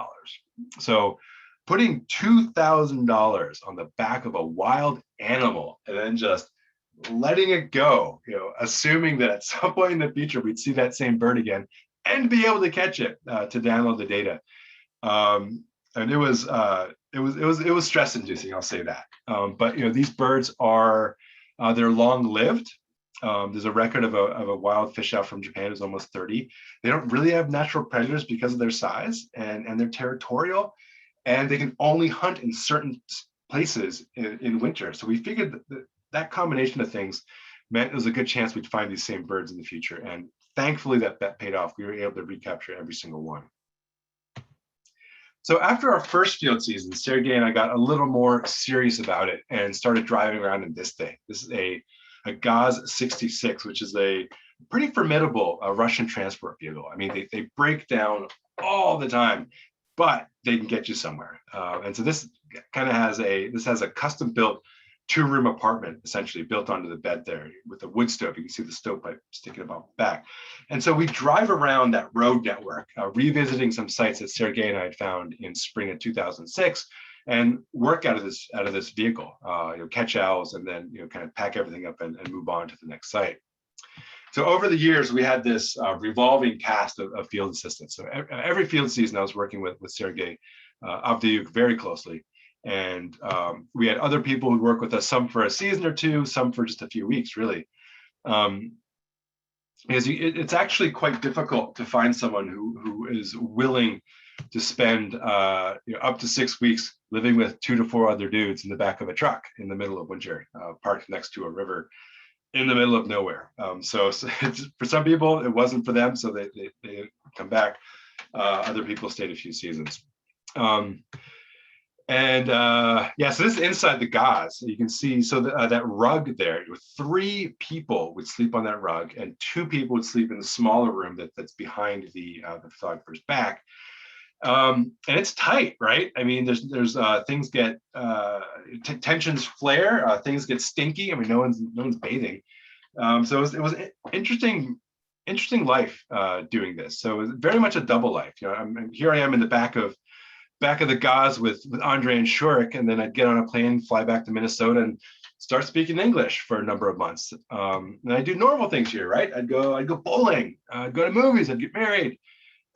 So putting $2,000 on the back of a wild animal and then just letting it go, assuming that at some point in the future we'd see that same bird again and be able to catch it to download the data. And it was stress inducing, I'll say that. But these birds are they're long lived. There's a record of a wild fish owl from Japan who's almost 30. They don't really have natural predators because of their size, and they're territorial, and they can only hunt in certain places in winter. So we figured that combination of things meant it was a good chance we'd find these same birds in the future. And thankfully that paid off. We were able to recapture every single one. So after our first field season, Sergey and I got a little more serious about it and started driving around in this thing. This is a Gaz 66, which is a pretty formidable Russian transport vehicle. I mean, they break down all the time, but they can get you somewhere. And so this kind of has a custom built 2-room apartment, essentially built onto the bed there with a wood stove. You can see the stovepipe sticking about back. And so we drive around that road network, revisiting some sites that Sergey and I had found in spring of 2006, and work out of this vehicle, catch owls, and then kind of pack everything up and move on to the next site. So over the years, we had this revolving cast of field assistants. So every field season, I was working with Sergey Avdiuk very closely. And we had other people who work with us, some for a season or two, some for just a few weeks, really. Because it's actually quite difficult to find someone who is willing to spend up to 6 weeks living with 2 to 4 other dudes in the back of a truck in the middle of winter, parked next to a river in the middle of nowhere. So for some people, it wasn't for them, so they come back. Other people stayed a few seasons. So this is inside the gauze. So you can see, so that rug there, 3 people would sleep on that rug, and 2 people would sleep in the smaller room that's behind the photographer's back. And it's tight, right? I mean, there's things get tensions flare, things get stinky. I mean, no one's bathing. So it was interesting life doing this. So it was very much a double life. Here I am in the back of the gauze with Andre and Shurik, and then I'd get on a plane, fly back to Minnesota, and start speaking English for a number of months. And I do normal things here, right? I'd go bowling, I'd go to movies, I'd get married,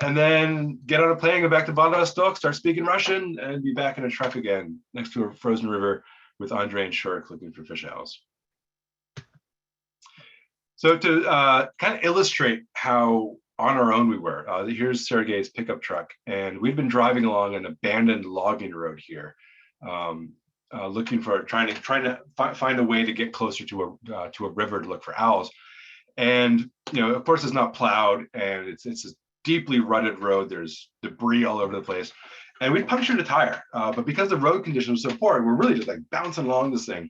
and then get on a plane, go back to Vladivostok, start speaking Russian, and be back in a truck again next to a frozen river with Andre and Shurik looking for fish owls. So to kind of illustrate how on our own we were, here's Sergey's pickup truck, and we'd been driving along an abandoned logging road here, looking for trying to find a way to get closer to a river to look for owls. And of course it's not plowed, and it's a deeply rutted road. There's debris all over the place, and we punctured a tire, but because the road condition was so poor, we're really just like bouncing along this thing.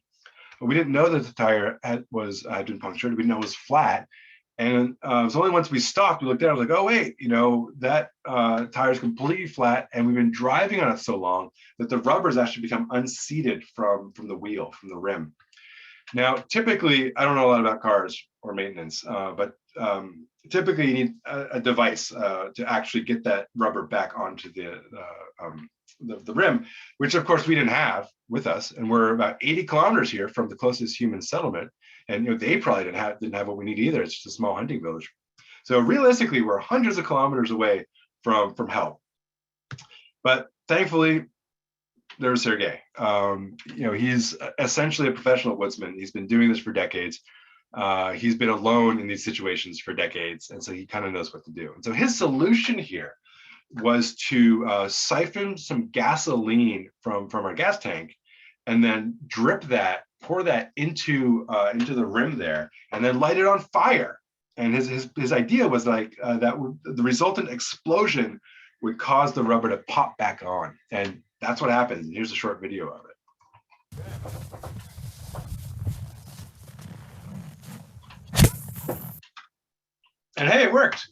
But we didn't know that the tire had been punctured. We didn't know it was flat. And it was only once we stopped, we looked at it, like, oh, wait, that tire is completely flat, and we've been driving on it so long that the rubber's actually become unseated from the wheel, from the rim. Now, typically, I don't know a lot about cars or maintenance, but typically you need a device to actually get that rubber back onto the rim, which of course we didn't have with us, and we're about 80 kilometers here from the closest human settlement, and they probably didn't have what we need either. It's just a small hunting village. So realistically, we're hundreds of kilometers away from help. But thankfully, there's Sergey. He's essentially a professional woodsman. He's been doing this for decades. He's been alone in these situations for decades, and so he kind of knows what to do. And so his solution here was to siphon some gasoline from our gas tank, and then pour that into the rim there, and then light it on fire. And his idea was like the resultant explosion would cause the rubber to pop back on, and that's what happens. And here's a short video of it. And hey, it worked.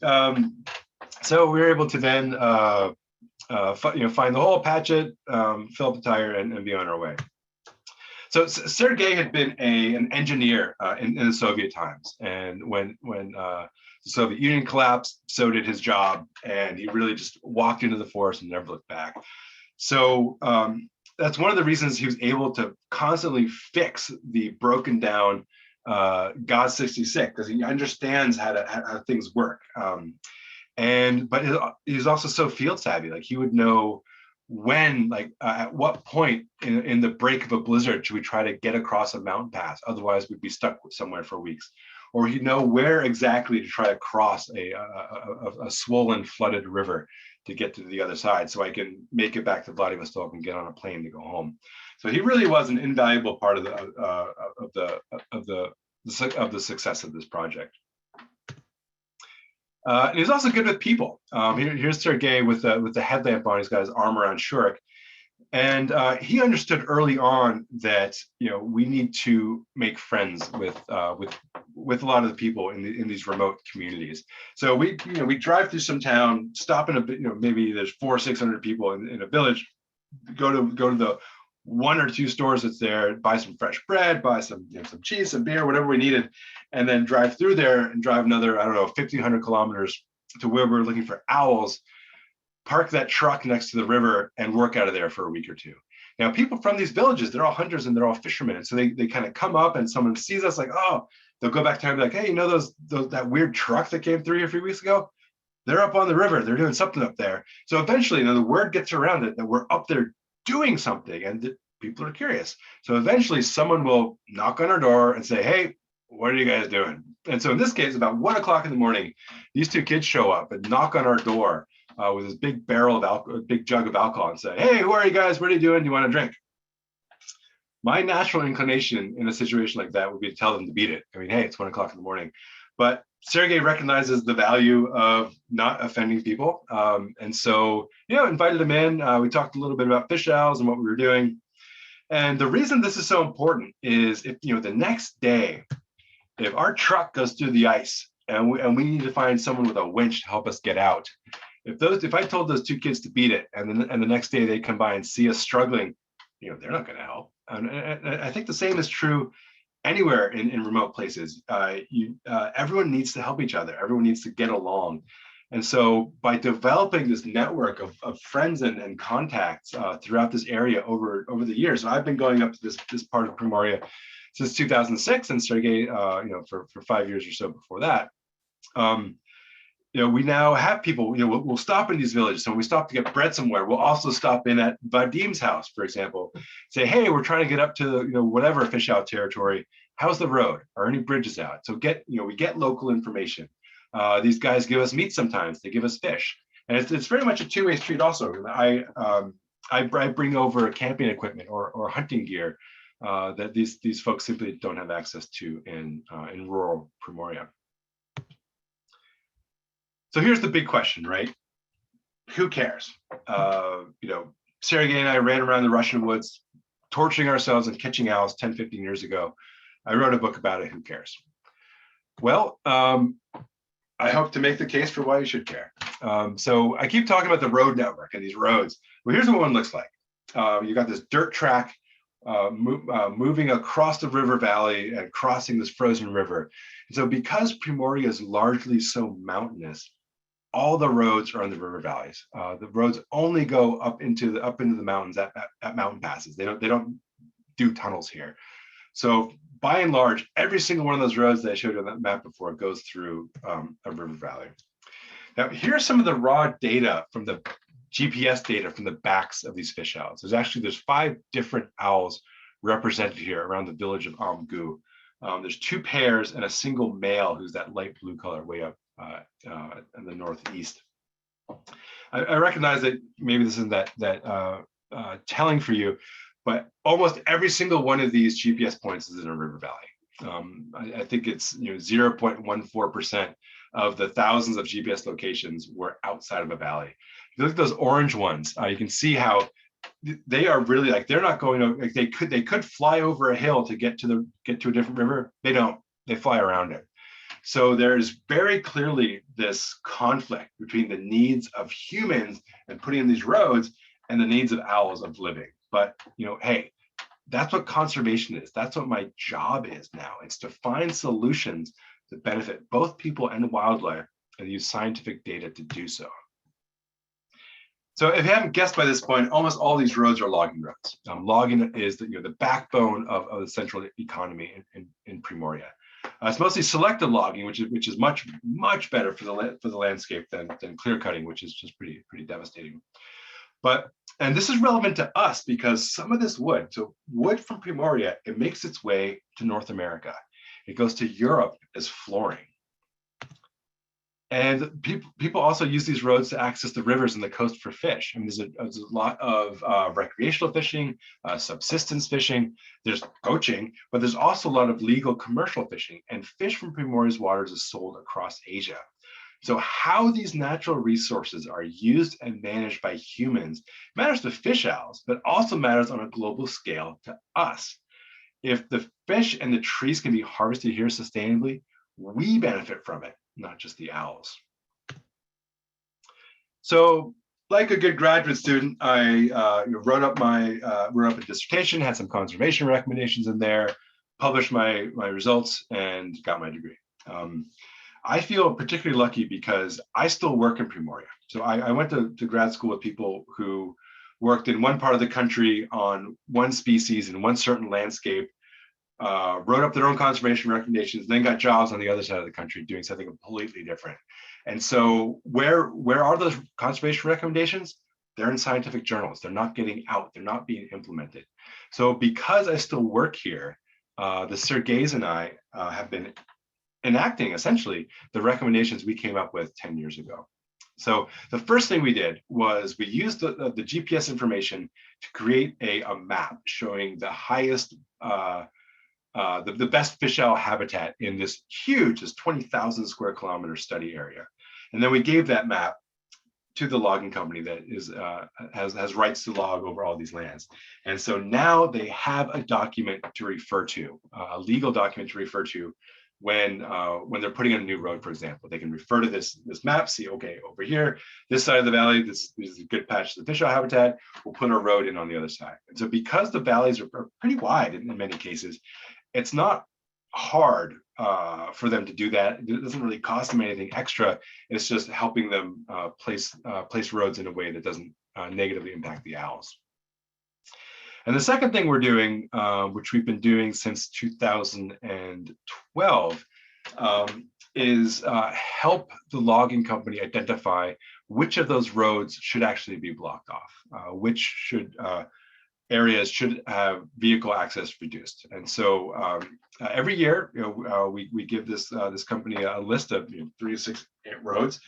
So we were able to then find the hole, patch it, fill up the tire, and be on our way. So Sergey had been an engineer in the Soviet times, and when the Soviet Union collapsed, so did his job, and he really just walked into the forest and never looked back. So that's one of the reasons he was able to constantly fix the broken down GAZ-66, because he understands how things work. But he's also so field savvy. Like, he would know when, at what point in the break of a blizzard should we try to get across a mountain pass, otherwise we'd be stuck somewhere for weeks. Or he'd know where exactly to try to cross a swollen, flooded river to get to the other side, so I can make it back to Vladivostok and get on a plane to go home. So he really was an invaluable part of the success of this project. And he's also good with people. Here's Sergey with the headlamp on. He's got his arm around Shurik, and he understood early on that we need to make friends with a lot of the people in these remote communities. So we drive through some town, stop in maybe there's 400 or 600 people in a village, go to the 1 or 2 stores that's there, buy some fresh bread, buy some some cheese, some beer, whatever we needed, and then drive through there and drive another, 1,500 kilometers to where we're looking for owls, park that truck next to the river, and work out of there for a week or 2. Now, people from these villages, they're all hunters and they're all fishermen, and so they kind of come up, and someone sees us, like, oh, they'll go back to town and be like, hey, that weird truck that came through here a few weeks ago? They're up on the river. They're doing something up there. So eventually, the word gets around that we're up there doing something, and people are curious. So eventually someone will knock on our door and say, hey, what are you guys doing? And so in this case, about 1 o'clock in the morning, these 2 kids show up and knock on our door with this big big jug of alcohol, and say, hey, who are you guys? What are you doing? Do you want a drink? My natural inclination in a situation like that would be to tell them to beat it. I mean, hey, it's 1 o'clock in the morning. But Sergey recognizes the value of not offending people. And so, invited them in. We talked a little bit about fish owls and what we were doing. And the reason this is so important is if, the next day, if our truck goes through the ice and we need to find someone with a winch to help us get out, if I told those 2 kids to beat it, and the next day they come by and see us struggling, they're not going to help. And I think the same is true anywhere in remote places. Everyone needs to help each other. Everyone needs to get along. And so by developing this network of friends and contacts throughout this area over the years, and I've been going up to this part of Primorye since 2006, and Sergey, for 5 years or so before that. We now have people, we'll stop in these villages. So when we stop to get bread somewhere, we'll also stop in at Vadim's house, for example, say, hey, we're trying to get up to, whatever fish out territory. How's the road? Are any bridges out? So we get local information. These guys give us meat sometimes. They give us fish. And it's very much a two-way street also. I bring over camping equipment or hunting gear that these folks simply don't have access to in rural Primorye. So here's the big question, right? Who cares? Sergey and I ran around the Russian woods, torturing ourselves and catching owls 10, 15 years ago. I wrote a book about it. Who cares? Well, I hope to make the case for why you should care. So I keep talking about the road network and these roads. Well, here's what one looks like. You got this dirt track moving across the river valley and crossing this frozen river. And so because Primorye is largely so mountainous, all the roads are in the river valleys. The roads only go up into the mountains at mountain passes. They don't do tunnels here. So by and large, every single one of those roads that I showed you on that map before goes through a river valley. Now, here's some of the raw data from the GPS data from the backs of these fish owls. There's 5 different owls represented here around the village of Amgu. There's 2 pairs and a single male who's that light blue color way up in the northeast. I recognize that maybe this isn't that telling for you, but almost every single one of these GPS points is in a river valley. I think it's 0.14% of the thousands of GPS locations were outside of a valley. If you look at those orange ones, you can see how they are really like, they're not going to, like they could fly over a hill to get to a different river. They don't, they fly around it. So there's very clearly this conflict between the needs of humans and putting in these roads and the needs of owls of living. But hey, that's what conservation is. That's what my job is now. It's to find solutions that benefit both people and wildlife and use scientific data to do so. So if you haven't guessed by this point, almost all these roads are logging roads. Logging is the backbone of the central economy in Primorye. It's mostly selective logging, which is much better for the landscape than clear cutting, which is just pretty devastating. And this is relevant to us because some of this wood, so wood from Primorye, it makes its way to North America. It goes to Europe as flooring. And people also use these roads to access the rivers and the coast for fish. I mean, there's a lot of recreational fishing, subsistence fishing, there's poaching, but there's also a lot of legal commercial fishing, and fish from Primorye's waters is sold across Asia. So how these natural resources are used and managed by humans matters to fish owls, but also matters on a global scale to us. If the fish and the trees can be harvested here sustainably, we benefit from it, not just the owls. So like a good graduate student, I wrote up a dissertation, had some conservation recommendations in there, published my results, and got my degree. I feel particularly lucky because I still work in Primorye. So I went to grad school with people who worked in one part of the country on one species in one certain landscape, wrote up their own conservation recommendations, then got jobs on the other side of the country doing something completely different. And so where are those conservation recommendations? They're in scientific journals. They're not getting out. They're not being implemented. So because I still work here, the Sergeys and I have been enacting essentially the recommendations we came up with 10 years ago. So the first thing we did was we used the GPS information to create a map showing the highest, the best fish owl habitat in this 20,000 square kilometer study area. And then we gave that map to the logging company that has rights to log over all these lands. And so now they have a document to refer to, a legal document to refer to when they're putting in a new road, for example. They can refer to this map, see, okay, over here, this side of the valley, this is a good patch of the fish owl habitat, we'll put a road in on the other side. And so because the valleys are pretty wide in many cases, it's not hard for them to do that. It doesn't really cost them anything extra. It's just helping them place roads in a way that doesn't negatively impact the owls. And the second thing we're doing, which we've been doing since 2012, is help the logging company identify which of those roads should actually be blocked off, which areas should have vehicle access reduced. And so every year, we give this company a list of 3 to 6 roads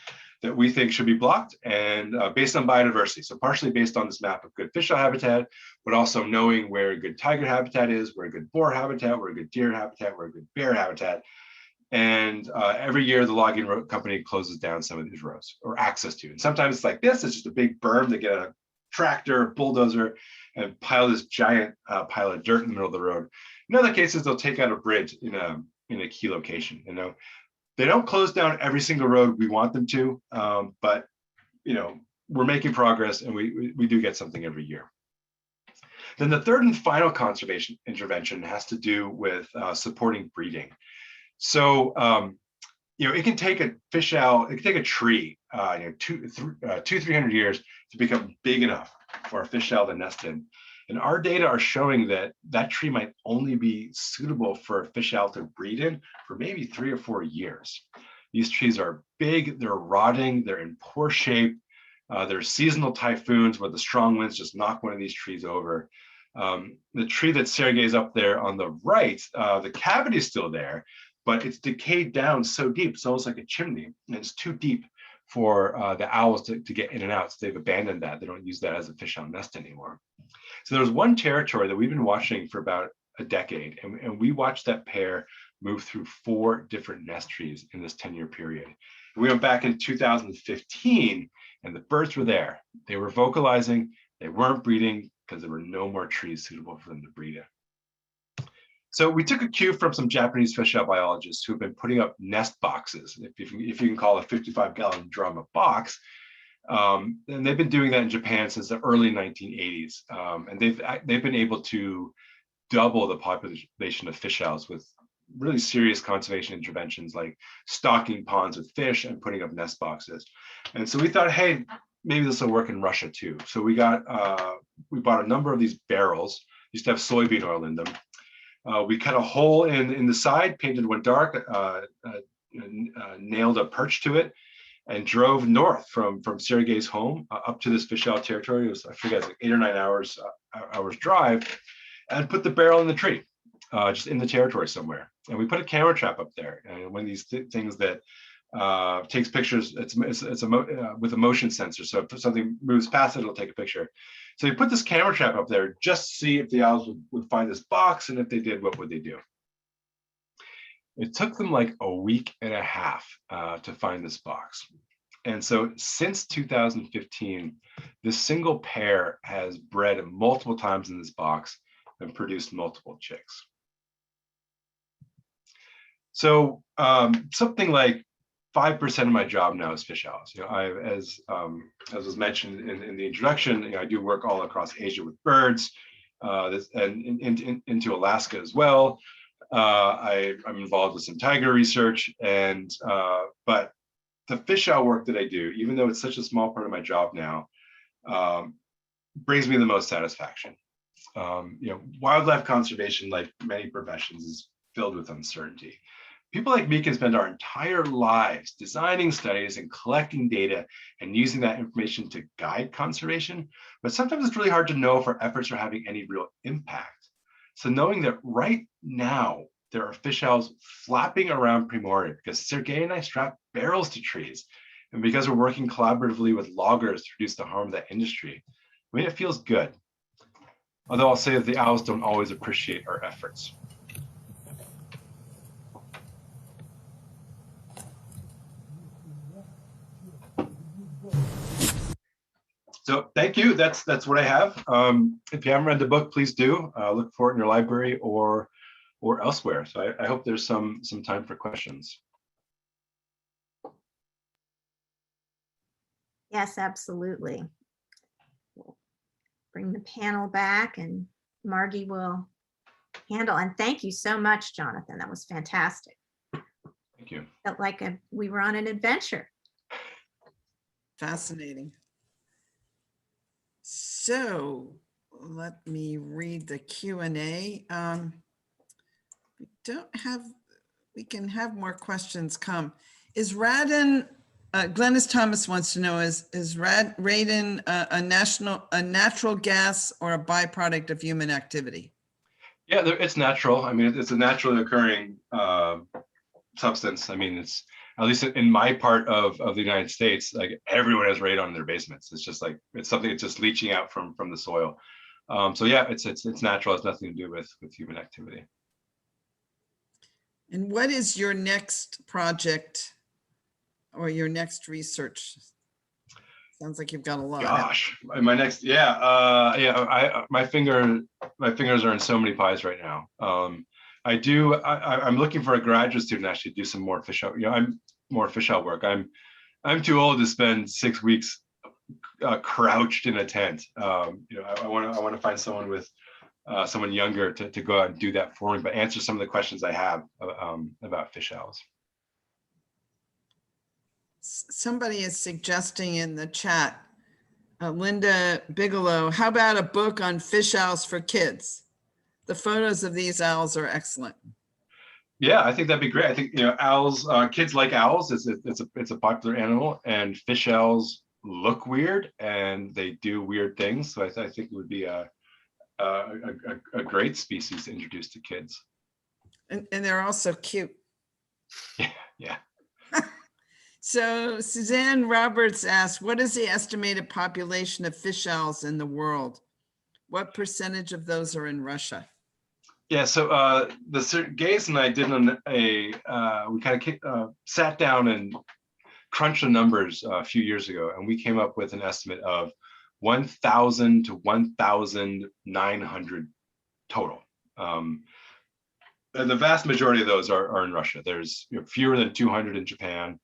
that we think should be blocked, and based on biodiversity. So partially based on this map of good fish owl habitat, but also knowing where a good tiger habitat is, where a good boar habitat, where a good deer habitat, where a good bear habitat. And every year the logging company closes down some of these roads or access to. And sometimes it's like this, it's just a big berm. They get a tractor, bulldozer, and pile this giant pile of dirt in the middle of the road. In other cases, they'll take out a bridge in a key location. They don't close down every single road we want them to, but we're making progress, and we do get something every year. Then the third and final conservation intervention has to do with supporting breeding. So it can take a fish owl, it can take a tree, 300 years to become big enough for a fish owl to nest in. And our data are showing that that tree might only be suitable for a fish owl to breed in for maybe 3 or 4 years. These trees are big, they're rotting, they're in poor shape. There's seasonal typhoons where the strong winds just knock one of these trees over. The tree that Sergey's up there on the right, the cavity is still there, but it's decayed down so deep, it's almost like a chimney, and it's too deep for the owls to get in and out. So they've abandoned that. They don't use that as a fish owl nest anymore. So there was one territory that we've been watching for about a decade, and we watched that pair move through 4 different nest trees in this 10-year period. And we went back in 2015, and the birds were there. They were vocalizing, they weren't breeding because there were no more trees suitable for them to breed in. So we took a cue from some Japanese fish owl biologists who have been putting up nest boxes, if you can call a 55-gallon drum a box. And they've been doing that in Japan since the early 1980s. And they've been able to double the population of fish owls with really serious conservation interventions like stocking ponds with fish and putting up nest boxes. And so we thought, hey, maybe this will work in Russia too. So we bought a number of these barrels, used to have soybean oil in them. We cut a hole in the side, painted one dark, nailed a perch to it, and drove north from Sergey's home up to this fish owl territory. It was, I forget, like 8 or 9 hours drive, and put the barrel in the tree, just in the territory somewhere. And we put a camera trap up there, and one of these things that takes pictures. It's with a motion sensor, so if something moves past it, it'll take a picture. So we put this camera trap up there just to see if the owls would find this box, and if they did, what would they do? It took them like a week and a half to find this box. And so since 2015, this single pair has bred multiple times in this box and produced multiple chicks. So something like 5% of my job now is fish owls. As was mentioned in the introduction, I do work all across Asia with birds, and into Alaska as well. I'm involved with some tiger research, and but the fish owl work that I do, even though it's such a small part of my job now, brings me the most satisfaction. Wildlife conservation, like many professions, is filled with uncertainty. People like me can spend our entire lives designing studies and collecting data and using that information to guide conservation, but sometimes it's really hard to know if our efforts are having any real impact. So knowing that right now there are fish owls flapping around Primorye because Sergey and I strap barrels to trees, and because we're working collaboratively with loggers to reduce the harm of that industry, I mean, it feels good. Although I'll say that the owls don't always appreciate our efforts. So thank you. That's what I have. If you haven't read the book, please do look for it in your library or elsewhere. So I hope there's some time for questions. Yes, absolutely. We'll bring the panel back, and Margie will handle. And thank you so much, Jonathan. That was fantastic. Thank you. Felt like we were on an adventure. Fascinating. So let me read the Q&A. We can have more questions come. Is radon, Glennis Thomas wants to know, is radon a natural gas or a byproduct of human activity? Yeah, it's natural. I mean, it's a naturally occurring substance. I mean, it's, at least in my part of the United States, like everyone has radon in their basements. It's just like, it's something that's just leaching out from the soil. So yeah, it's natural. It's nothing to do with human activity. And what is your next project or your next research? Sounds like you've got a lot. Gosh, my next, my fingers are in so many pies right now. I'm looking for a graduate student actually to do some more fish out. More fish out work. I'm too old to spend 6 weeks crouched in a tent. I want to find someone with someone younger to go out and do that for me, but answer some of the questions I have about fish owls. Somebody is suggesting in the chat, Linda Bigelow, how about a book on fish owls for kids? The photos of these owls are excellent. Yeah, I think that'd be great. I think, owls, kids like owls. It's a popular animal, and fish owls look weird and they do weird things. So I think it would be a great species to introduce to kids. And they're also cute. Yeah. So Suzanne Roberts asked, what is the estimated population of fish owls in the world? What percentage of those are in Russia? Yeah, so Gaze and I did we kind of sat down and crunched the numbers a few years ago, and we came up with an estimate of 1,000 to 1,900 total. And the vast majority of those are in Russia. There's fewer than 200 in Japan.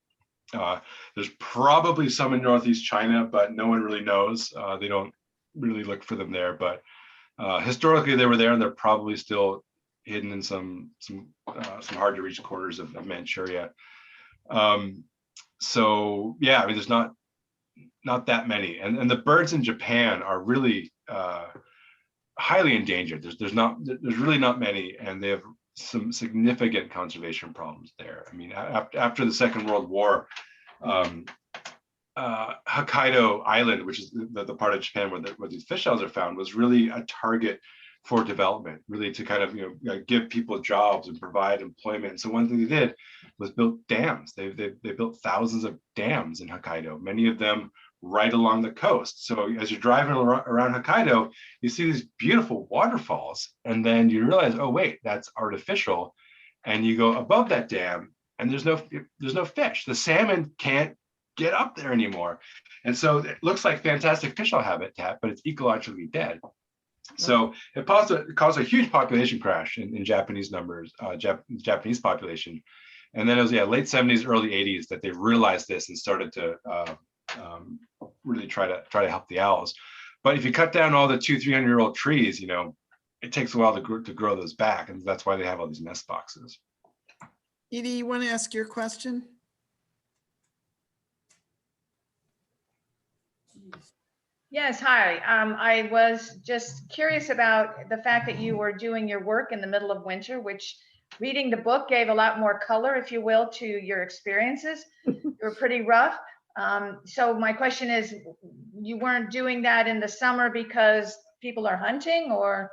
There's probably some in Northeast China, but no one really knows. They don't really look for them there, but historically they were there, and they're probably still hidden in some hard to reach corners of Manchuria. So yeah, I mean, there's not that many, and the birds in Japan are really highly endangered. There's really not many, and they have some significant conservation problems there. I mean, after the Second World War, Hokkaido Island, which is the part of Japan where these fish owls are found, was really a target for development, really to kind of give people jobs and provide employment. And so one thing they did was built dams. They built thousands of dams in Hokkaido, many of them right along the coast. So as you're driving around Hokkaido, you see these beautiful waterfalls, and then you realize, oh wait, that's artificial. And you go above that dam, and there's no fish. The salmon can't get up there anymore. And so it looks like fantastic fish owl habitat, but it's ecologically dead. So it caused a huge population crash in Japanese numbers, Japanese population. And then it was late 70s, early 80s that they realized this and started to really try to help the owls. But if you cut down all the 200-300-year-old trees, it takes a while to grow those back, and that's why they have all these nest boxes. Edie, you want to ask your question? Yes, hi. I was just curious about the fact that you were doing your work in the middle of winter, which reading the book gave a lot more color, if you will, to your experiences. They were pretty rough. So my question is, you weren't doing that in the summer because people are hunting, or?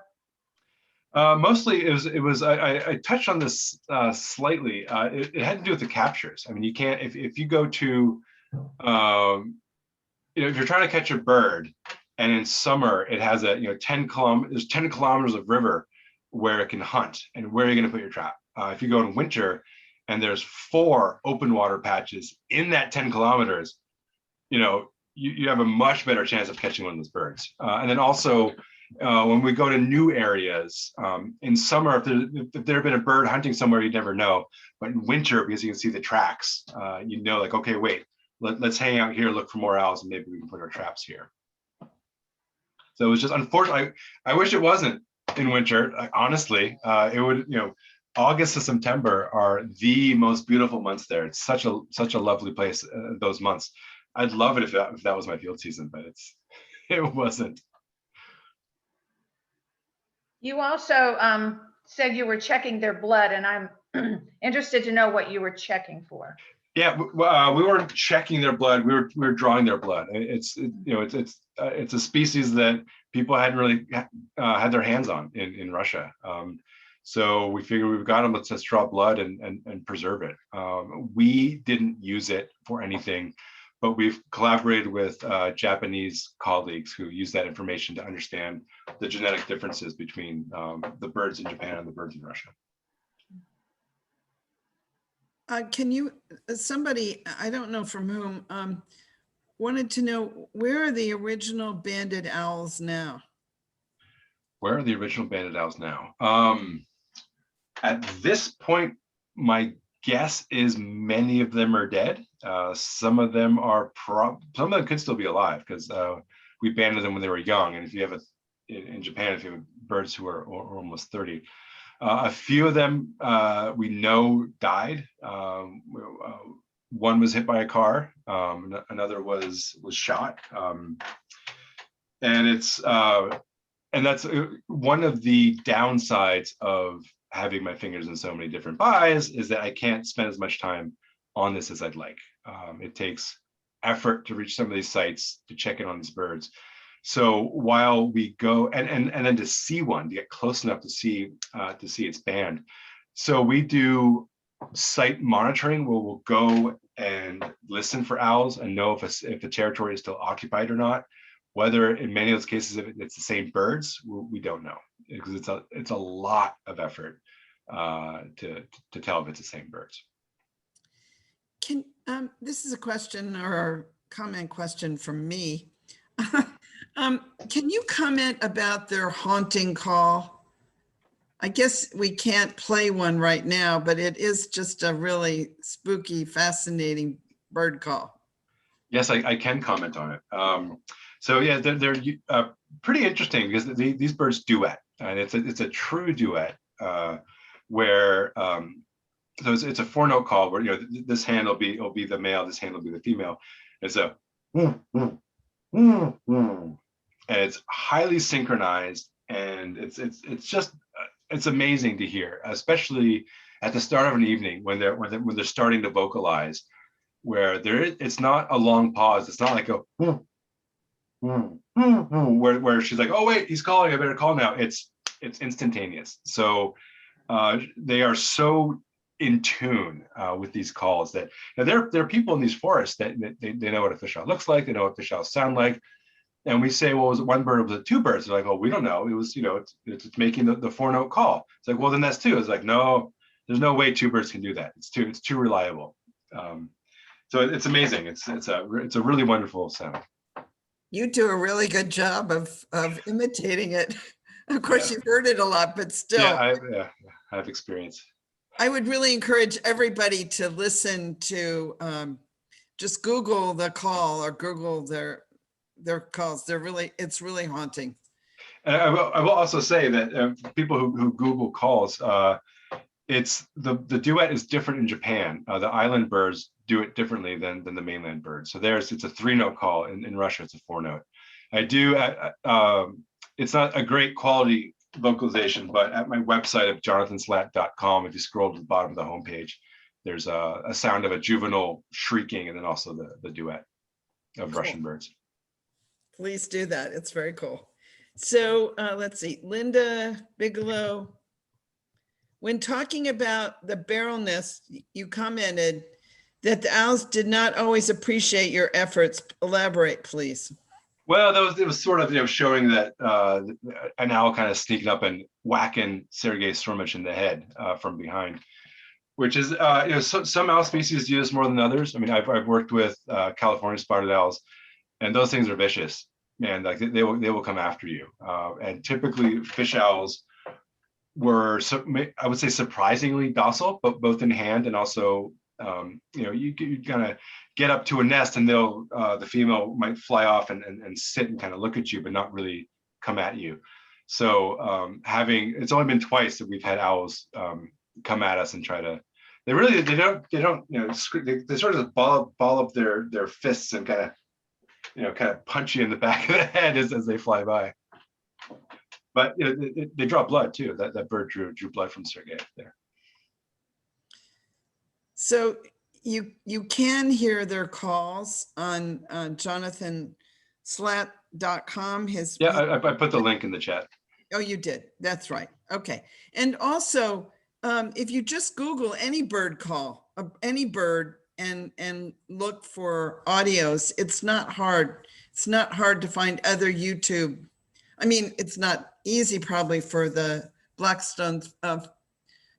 Mostly it was I touched on this slightly. It had to do with the captures. I mean, you can't, if you go to if you're trying to catch a bird, and in summer it has a 10 kilometers of river where it can hunt, and where are you going to put your trap? If you go in winter and there's 4 open water patches in that 10 kilometers, you have a much better chance of catching one of those birds. And then also when we go to new areas, in summer, if there had been a bird hunting somewhere, you'd never know. But in winter, because you can see the tracks, like, okay, wait, let's hang out here, look for more owls, and maybe we can put our traps here. So it was just unfortunate. I wish it wasn't in winter. Honestly, it would. August to September are the most beautiful months there. It's such a lovely place. Those months, I'd love it if that was my field season, but it wasn't. You also said you were checking their blood, and I'm interested to know what you were checking for. Yeah, we weren't checking their blood. We were drawing their blood. It's a species that people hadn't really had their hands on in Russia. So we figured we've got them. Let's just draw blood and preserve it. We didn't use it for anything, but we've collaborated with Japanese colleagues who use that information to understand the genetic differences between the birds in Japan and the birds in Russia. Somebody, I don't know from whom, wanted to know, where are the original banded owls now? Where are the original banded owls now? At this point, my guess is many of them are dead. Some of them could still be alive, because we banded them when they were young. And if you have in Japan, if you have birds who are almost 30, a few of them we know died. one was hit by a car, another was shot, and that's one of the downsides of having my fingers in so many different buys, is that I can't spend as much time on this as I'd like. It takes effort to reach some of these sites to check in on these birds. So while we go and then to see one, to get close enough to see its band. So we do site monitoring where we'll go and listen for owls and know if the territory is still occupied or not. Whether in many of those cases, if it's the same birds, we don't know, because it's a lot of effort to tell if it's the same birds. Can this is a question or a comment question from me. Can you comment about their haunting call? I guess we can't play one right now, but it is just a really spooky, fascinating bird call. Yes, I can comment on it. So yeah, they're pretty interesting because these birds duet, and it's a true duet where so it's a 4-note call where, you know, this hand will be the male, this hand will be the female. It's a and it's highly synchronized, and it's amazing to hear, especially at the start of an evening when they're starting to vocalize, where it's not a long pause. It's not like a where she's like, oh wait, he's calling, I better call now. It's instantaneous. So they are so in tune with these calls that, you know, there are people in these forests that they know what a fish owl looks like, they know what fish owls sound like. And we say, well, was it one bird or was it 2 birds? They're like, oh, we don't know. It was, you know, it's making the 4-note call. It's like, well, then that's 2. It's like, no, there's no way 2 birds can do that. It's too reliable. So it's amazing. It's a really wonderful sound. You do a really good job of imitating it. Of course, Yeah. you've heard it a lot, but still. I have experience. I would really encourage everybody to listen to, just Google the call or Google their calls. It's really haunting. And I will also say that people who Google calls, it's the duet is different in Japan. The island birds do it differently than the mainland birds. So it's a 3-note call. In Russia, it's a 4-note. It's not a great quality vocalization, but at my website of jonathanslatt.com, if you scroll to the bottom of the homepage, there's a sound of a juvenile shrieking, and then also the duet of Cool. Russian birds. Please do that. It's very cool. So let's see, Linda Bigelow. When talking about the barrel nest, you commented that the owls did not always appreciate your efforts. Elaborate, please. Well, it was sort of, you know, showing that an owl kind of sneaking up and whacking Sergei Stromich in the head from behind, which is, you know, some owl species do this more than others. I mean, I've worked with California spotted owls, and those things are vicious, man. Like they will come after you. And typically, fish owls were, I would say, surprisingly docile, but both in hand and also, you know, you kind of get up to a nest and the female might fly off and sit and kind of look at you, but not really come at you. So it's only been twice that we've had owls come at us and try to. They don't, you know, they sort of ball up their fists and kind of punch you in the back of the head as they fly by. But you know, they draw blood too. That bird drew blood from Sergei there. So you can hear their calls on jonathanslatt.com. I put the link in the chat. Oh, you did. That's right. Okay. And also, if you just Google any bird call, any bird, and look for audios, it's not hard. It's not hard to find other YouTube. I mean, it's not easy probably for the Blakiston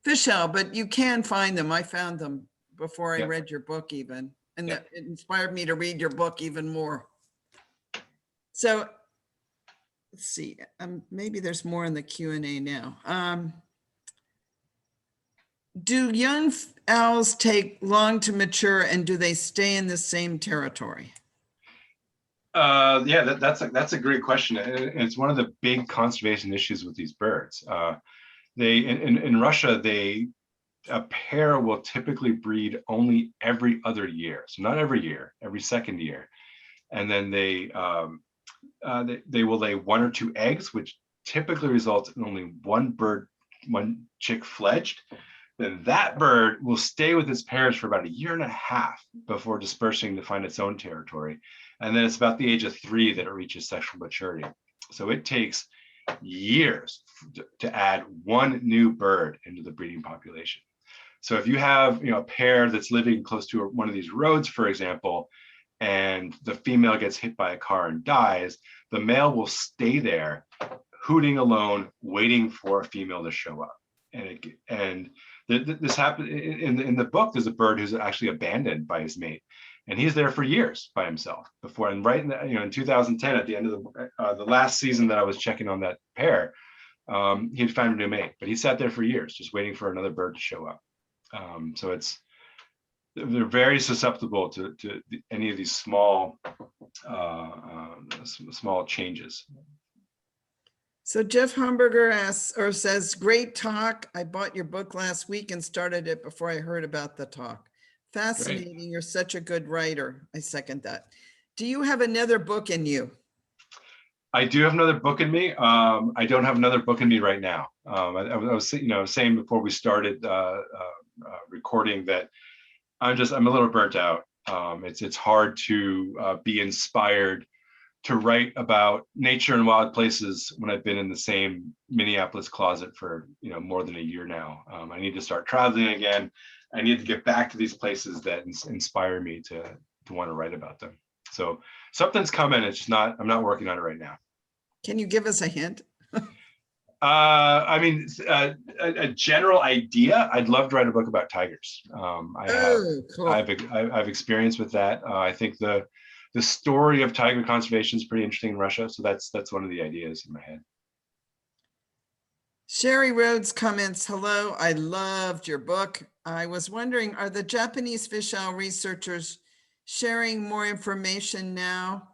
fish owl, but you can find them. I found them before I read your book even, and it inspired me to read your book even more. So let's see, maybe there's more in the Q&A now. Do young owls take long to mature, and do they stay in the same territory? Yeah, that's a great question. And it's one of the big conservation issues with these birds. In Russia, they a pair will typically breed only every other year. So not every year, every second year. And then they will lay 1 or 2 eggs, which typically results in only one chick fledged. Then that bird will stay with its parents for about 1.5 years before dispersing to find its own territory. And then it's about the age of 3 that it reaches sexual maturity. So it takes years to add one new bird into the breeding population. So if you have, a pair that's living close to one of these roads, for example, and the female gets hit by a car and dies, the male will stay there, hooting alone, waiting for a female to show up. And this happened in the book. There's a bird who's actually abandoned by his mate, and he's there for years by himself before. And right in 2010, at the end of the last season that I was checking on that pair, he had found a new mate, but he sat there for years just waiting for another bird to show up. So they're very susceptible to any of these small changes. So Jeff Hamburger asks or says, great talk. I bought your book last week and started it before I heard about the talk. Fascinating. Great. You're such a good writer. I second that. Do you have another book in you? I do have another book in me. I don't have another book in me right now. I was saying before we started recording that I'm a little burnt out. It's hard to be inspired to write about nature and wild places when I've been in the same Minneapolis closet for more than 1 year now. I need to start traveling again. I need to get back to these places that inspire me to want to write about them. So something's coming. It's just I'm not working on it right now. Can you give us a hint? A general idea. I'd love to write a book about tigers. Cool. I've experience with that. I think the story of tiger conservation is pretty interesting in Russia. So that's one of the ideas in my head. Sherry Rhodes comments, hello, I loved your book. I was wondering, are the Japanese fish owl researchers sharing more information now?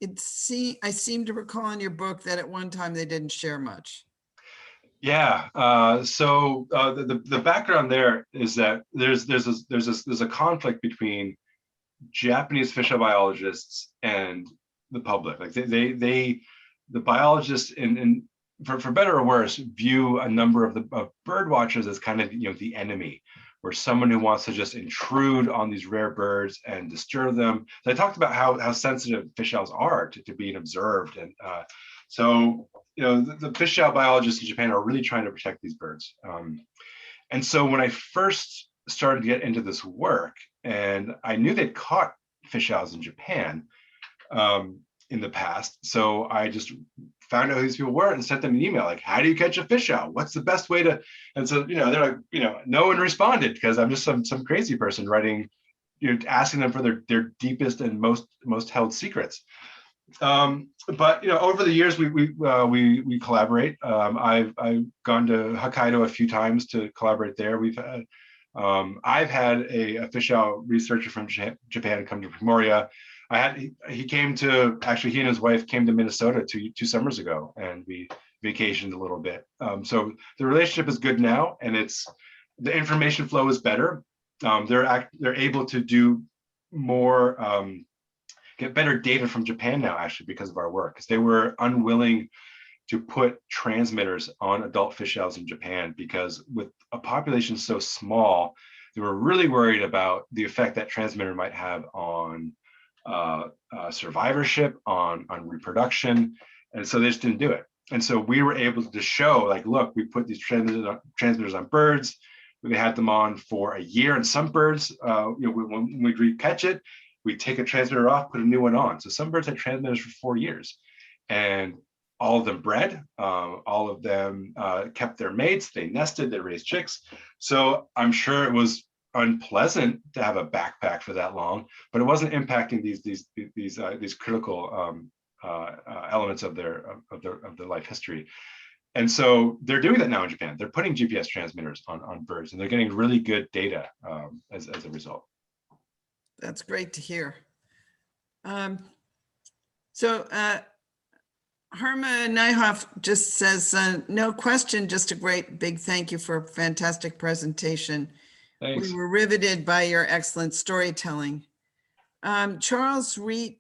I seem to recall in your book that at one time they didn't share much. Yeah. So the background there is that there's a conflict between Japanese fish owl biologists and the public. Like the biologists and for better or worse view a number of bird watchers as kind of the enemy, or someone who wants to just intrude on these rare birds and disturb them. So I talked about how sensitive fish owls are to being observed, and so the fish owl biologists in Japan are really trying to protect these birds. And so when I first started to get into this work, and I knew they'd caught fish owls in Japan in the past, so I just found out who these people were and sent them an email like, how do you catch a fish owl? What's the best way to? And so they're like, no one responded, because I'm just some crazy person writing, asking them for their deepest and most held secrets. But over the years we collaborate. I've gone to Hokkaido a few times to collaborate there. I've had a fish owl researcher from Japan come to Primorye. He and his wife came to Minnesota two summers ago, and we vacationed a little bit. So the relationship is good now, and the information flow is better. They're able to do more, get better data from Japan now, actually, because of our work, because they were unwilling to put transmitters on adult fish owls in Japan, because with a population so small, they were really worried about the effect that transmitter might have on survivorship, on reproduction, and so they just didn't do it. And so we were able to show, like, look, we put these transmitters on birds. We had them on for 1 year, and some birds, when we re-catch it, we take a transmitter off, put a new one on. So some birds had transmitters for 4 years, and all of them bred. All of them kept their mates. They nested. They raised chicks. So I'm sure it was unpleasant to have a backpack for that long, but it wasn't impacting these critical elements of their life history. And so they're doing that now in Japan. They're putting GPS transmitters on birds, and they're getting really good data as a result. That's great to hear. Herma Nyhoff just says, no question, just a great big thank you for a fantastic presentation. Thanks. We were riveted by your excellent storytelling. Charles Reed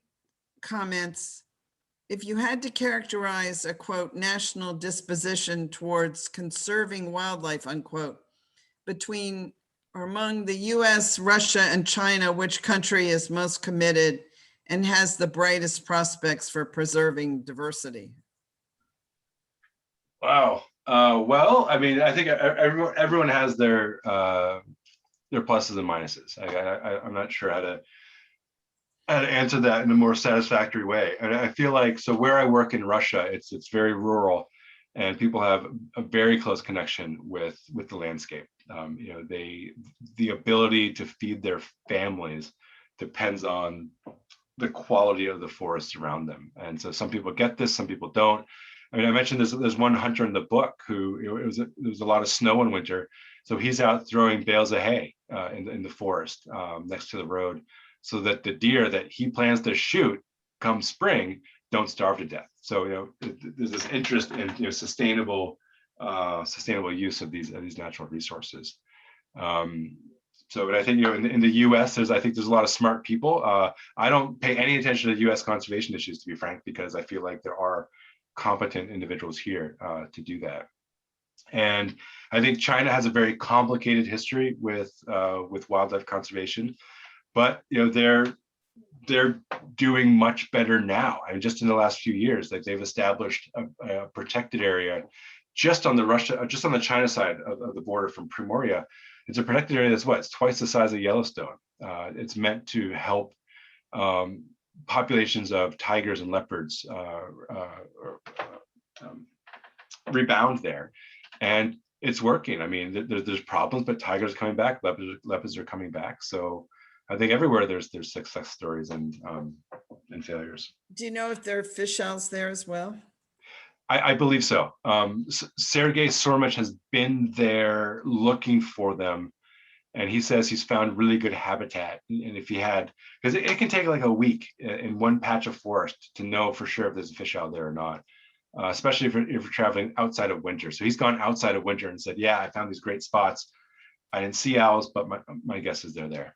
comments, if you had to characterize a quote, national disposition towards conserving wildlife, unquote, between or among the US, Russia, and China, which country is most committed and has the brightest prospects for preserving diversity? Wow. Well, I mean, I think everyone has their pluses and minuses. I'm not sure how to answer that in a more satisfactory way. And I feel like, so where I work in Russia, it's very rural, and people have a very close connection with the landscape. You know, the ability to feed their families depends on the quality of the forests around them. And so some people get this, some people don't. I mean, I mentioned there's one hunter in the book who, you know, there was a lot of snow in winter, so he's out throwing bales of hay in the forest next to the road, so that the deer that he plans to shoot come spring don't starve to death. So, you know, there's this interest in, you know, sustainable use of these natural resources. So, but I think, you know, in the U.S., I think there's a lot of smart people. I don't pay any attention to U.S. conservation issues, to be frank, because I feel like there are competent individuals here to do that. And I think China has a very complicated history with wildlife conservation, but, you know, they're doing much better now. I mean, just in the last few years, like they've established a protected area just on the China side of the border from Primorye. It's a protected area that's it's twice the size of Yellowstone. It's meant to help populations of tigers and leopards rebound there, and it's working. I mean, there's problems, but tigers are coming back, leopards are coming back. So I think everywhere there's success stories and failures. Do you know if there are fish owls there as well? I believe so. Sergei Sormich has been there looking for them, and he says he's found really good habitat. And if he had, because it can take like a week in one patch of forest to know for sure if there's a fish out there or not, especially if you're traveling outside of winter. So he's gone outside of winter and said, yeah, I found these great spots. I didn't see owls, but my guess is they're there.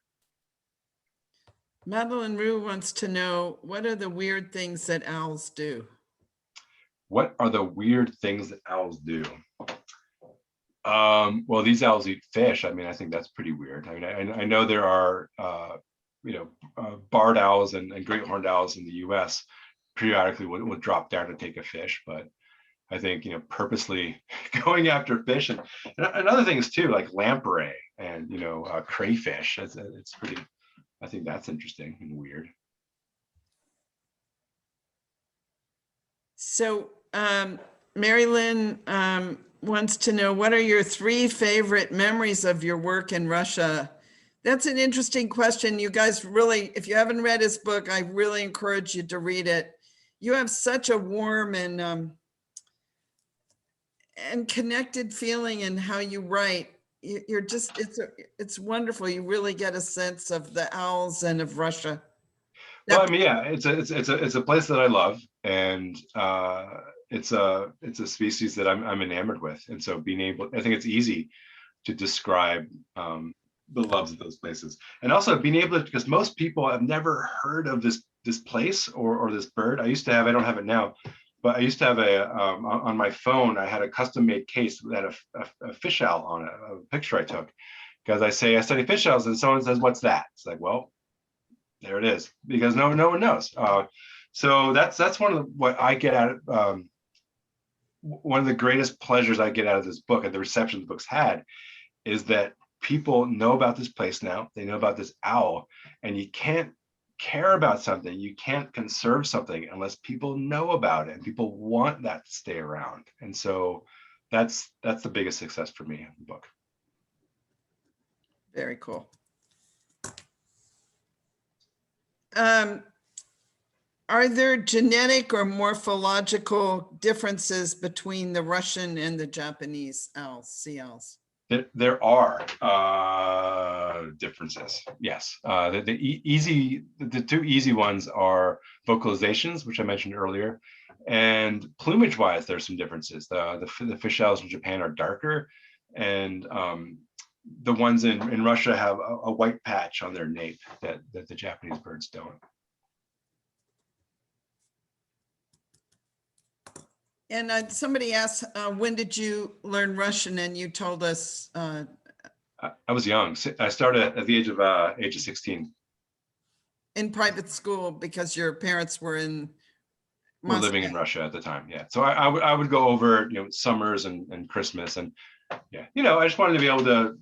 Madeline Rue wants to know, what are the weird things that owls do? What are the weird things that owls do? Well, these owls eat fish. I mean, I think that's pretty weird. I mean, I know there are, barred owls and great horned owls in the U.S. periodically would drop down to take a fish, but I think, you know, purposely going after fish and other things too, like lamprey and, you know, crayfish. It's pretty. I think that's interesting and weird. So Mary Lynn wants to know, what are your 3 favorite memories of your work in Russia? That's an interesting question. You guys really, if you haven't read his book, I really encourage you to read it. You have such a warm and connected feeling in how you write. You're just, it's wonderful. You really get a sense of the owls and of Russia. Well, I mean, yeah, it's a place that I love, and it's a species that I'm enamored with, and so being able, I think it's easy to describe the loves of those places, and also being able to, because most people have never heard of this place or this bird. I don't have it now, but I used to have on my phone, I had a custom made case that had a fish owl on it, a picture I took, because I study fish owls, and someone says, what's that? It's like, well, there it is, because no one knows. So that's one of what I get out of, one of the greatest pleasures I get out of this book and the reception the book's had is that people know about this place now. They know about this owl, and you can't care about something, you can't conserve something unless people know about it and people want that to stay around. And so that's the biggest success for me in the book. Very cool. Are there genetic or morphological differences between the Russian and the Japanese owls, sea owls? There are differences, yes. The two easy ones are vocalizations, which I mentioned earlier, And plumage-wise, there's some differences. The fish owls in Japan are darker, and the ones in Russia have a white patch on their nape that the Japanese birds don't. And somebody asked, when did you learn Russian? And you told us. I was young. I started at the age of 16. In private school because your parents were in We're living in Russia at the time. Yeah. So I would go over, summers and Christmas, and yeah, I just wanted to be able to,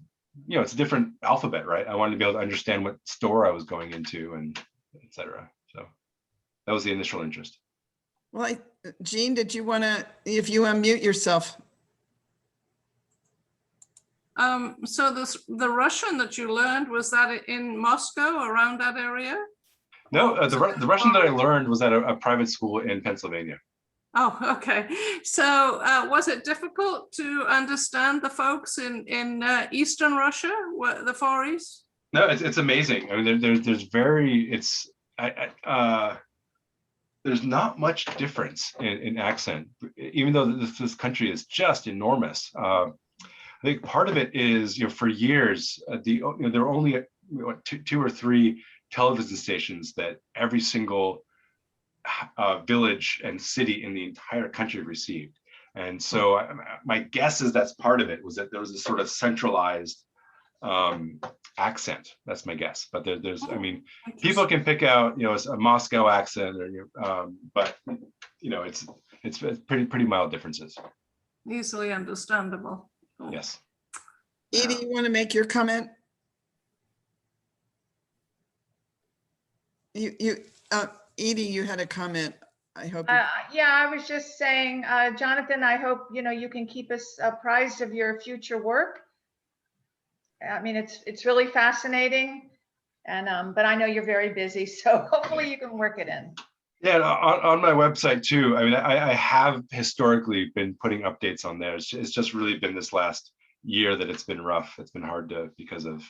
it's a different alphabet, right? I wanted to be able to understand what store I was going into and et cetera. So that was the initial interest. Well, Jean, did you want to, if you unmute yourself? So the Russian that you learned, was that in Moscow, around that area? No, the Russian that I learned was at a private school in Pennsylvania. Oh, okay. So was it difficult to understand the folks in Eastern Russia, the Far East? No, it's amazing. I mean, there's not much difference in accent, even though this country is just enormous. I think part of it is, for years, there were only two or three television stations that every single village and city in the entire country received. And so my guess is that's part of it, was that there was a sort of centralized accent. That's my guess. But there's, people can pick out, a Moscow accent, or but it's pretty mild differences. Easily understandable. Cool. Yes. Edie, you want to make your comment? Edie, you had a comment. I hope. Yeah, I was just saying, Jonathan, I hope, you can keep us apprised of your future work. I mean, it's really fascinating, and but I know you're very busy, so hopefully you can work it in. Yeah, on my website too. I mean, I have historically been putting updates on there. It's just really been this last year that it's been rough. It's been hard to, because of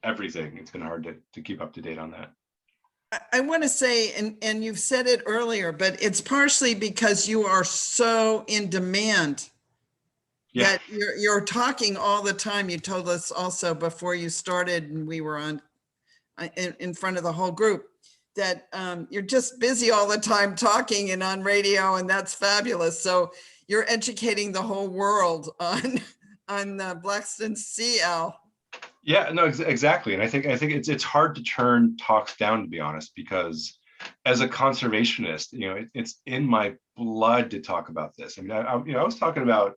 everything. It's been hard to keep up to date on that. I want to say, and you've said it earlier, but it's partially because you are so in demand. Yeah. That you're talking all the time. You told us also before you started, and we were on in front of the whole group, that you're just busy all the time talking and on radio, and that's fabulous. So you're educating the whole world on Blakiston sea owl. Yeah, no, exactly. And I think it's hard to turn talks down, to be honest, because as a conservationist, it's in my blood to talk about this. I mean, I was talking about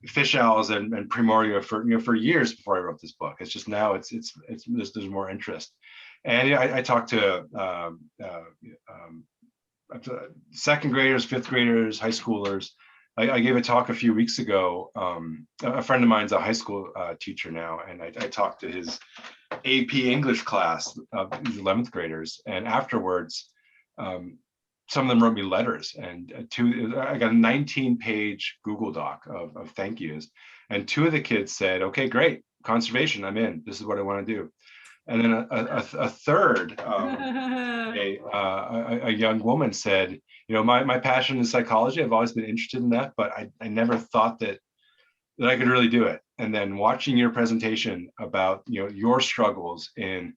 fish owls and Primorye for years before I wrote this book. It's just now there's more interest. And I talked to second graders, fifth graders, high schoolers. I gave a talk a few weeks ago. A friend of mine's a high school teacher now, and I talked to his AP English class, these 11th graders, and afterwards, some of them wrote me letters, and I got a 19-page Google Doc of thank yous, and two of the kids said, "Okay, great, conservation, I'm in. This is what I want to do." And then a third, a young woman said, my passion is psychology. I've always been interested in that, but I never thought that I could really do it. And then watching your presentation about, your struggles in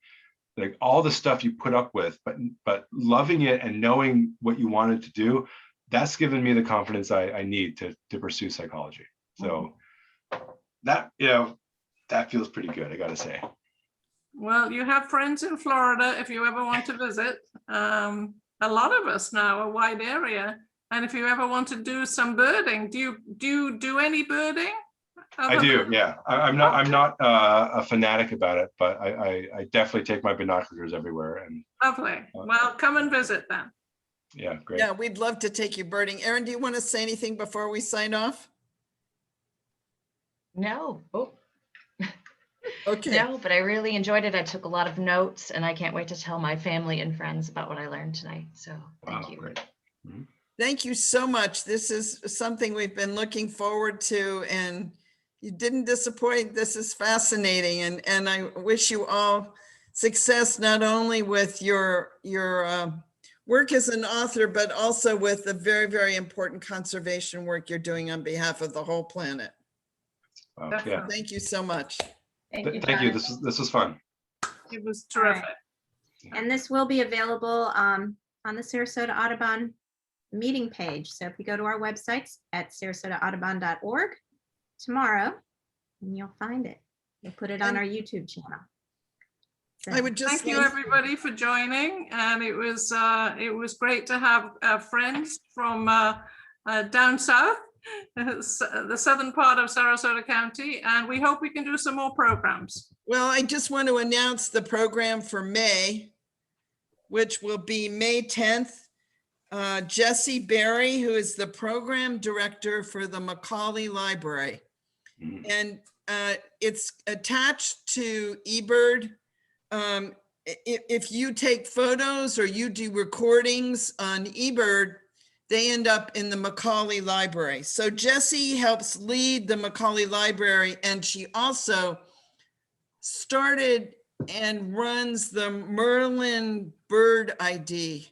like all the stuff you put up with, but loving it and knowing what you wanted to do, that's given me the confidence I need to pursue psychology. So that feels pretty good, I gotta say. Well, you have friends in Florida if you ever want to visit. A lot of us now, a wide area. And if you ever want to do some birding, do you do any birding? I do, yeah. I'm not a fanatic about it, but I definitely take my binoculars everywhere. And lovely. Well, come and visit then. Yeah, great. Yeah, we'd love to take you birding. Erin, do you want to say anything before we sign off? No. Oh. Okay. No, but I really enjoyed it. I took a lot of notes, and I can't wait to tell my family and friends about what I learned tonight. So thank you. Great. Mm-hmm. Thank you so much. This is something we've been looking forward to, and you didn't disappoint. This is fascinating, and I wish you all success, not only with your work as an author, but also with the very, very important conservation work you're doing on behalf of the whole planet. Yeah, Definitely. Thank you so much. Thank you. thank you. Jonathan. This was fun. It was All right. terrific. And this will be available on the Sarasota Audubon meeting page. So if you go to our websites at sarasotaaudubon.org tomorrow, and you'll find it. We'll put it on And- our YouTube channel. So, I would just Thank you, like- everybody, for joining. And it was great to have friends from down south, the southern part of Sarasota County. And we hope we can do some more programs. Well, I just want to announce the program for May, which will be May 10th. Jesse Berry, who is the program director for the Macaulay Library. And it's attached to eBird. If you take photos or you do recordings on eBird, they end up in the Macaulay Library. So Jessie helps lead the Macaulay Library, and she also started and runs the Merlin Bird ID.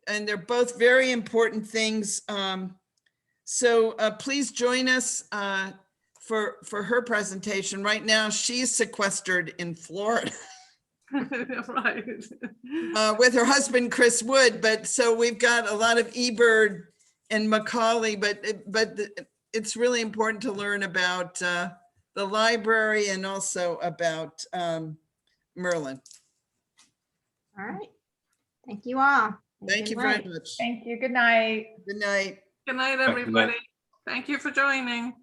And they're both very important things. So please join us for her presentation. Right now, she's sequestered in Florida. Right. With her husband, Chris Wood, but so we've got a lot of eBird and Macaulay, but it's really important to learn about the library and also about Merlin. all right. Thank you all. Thank you very much. Thank you. Good night. Good night. Good night, night. everybody. Thank you for joining.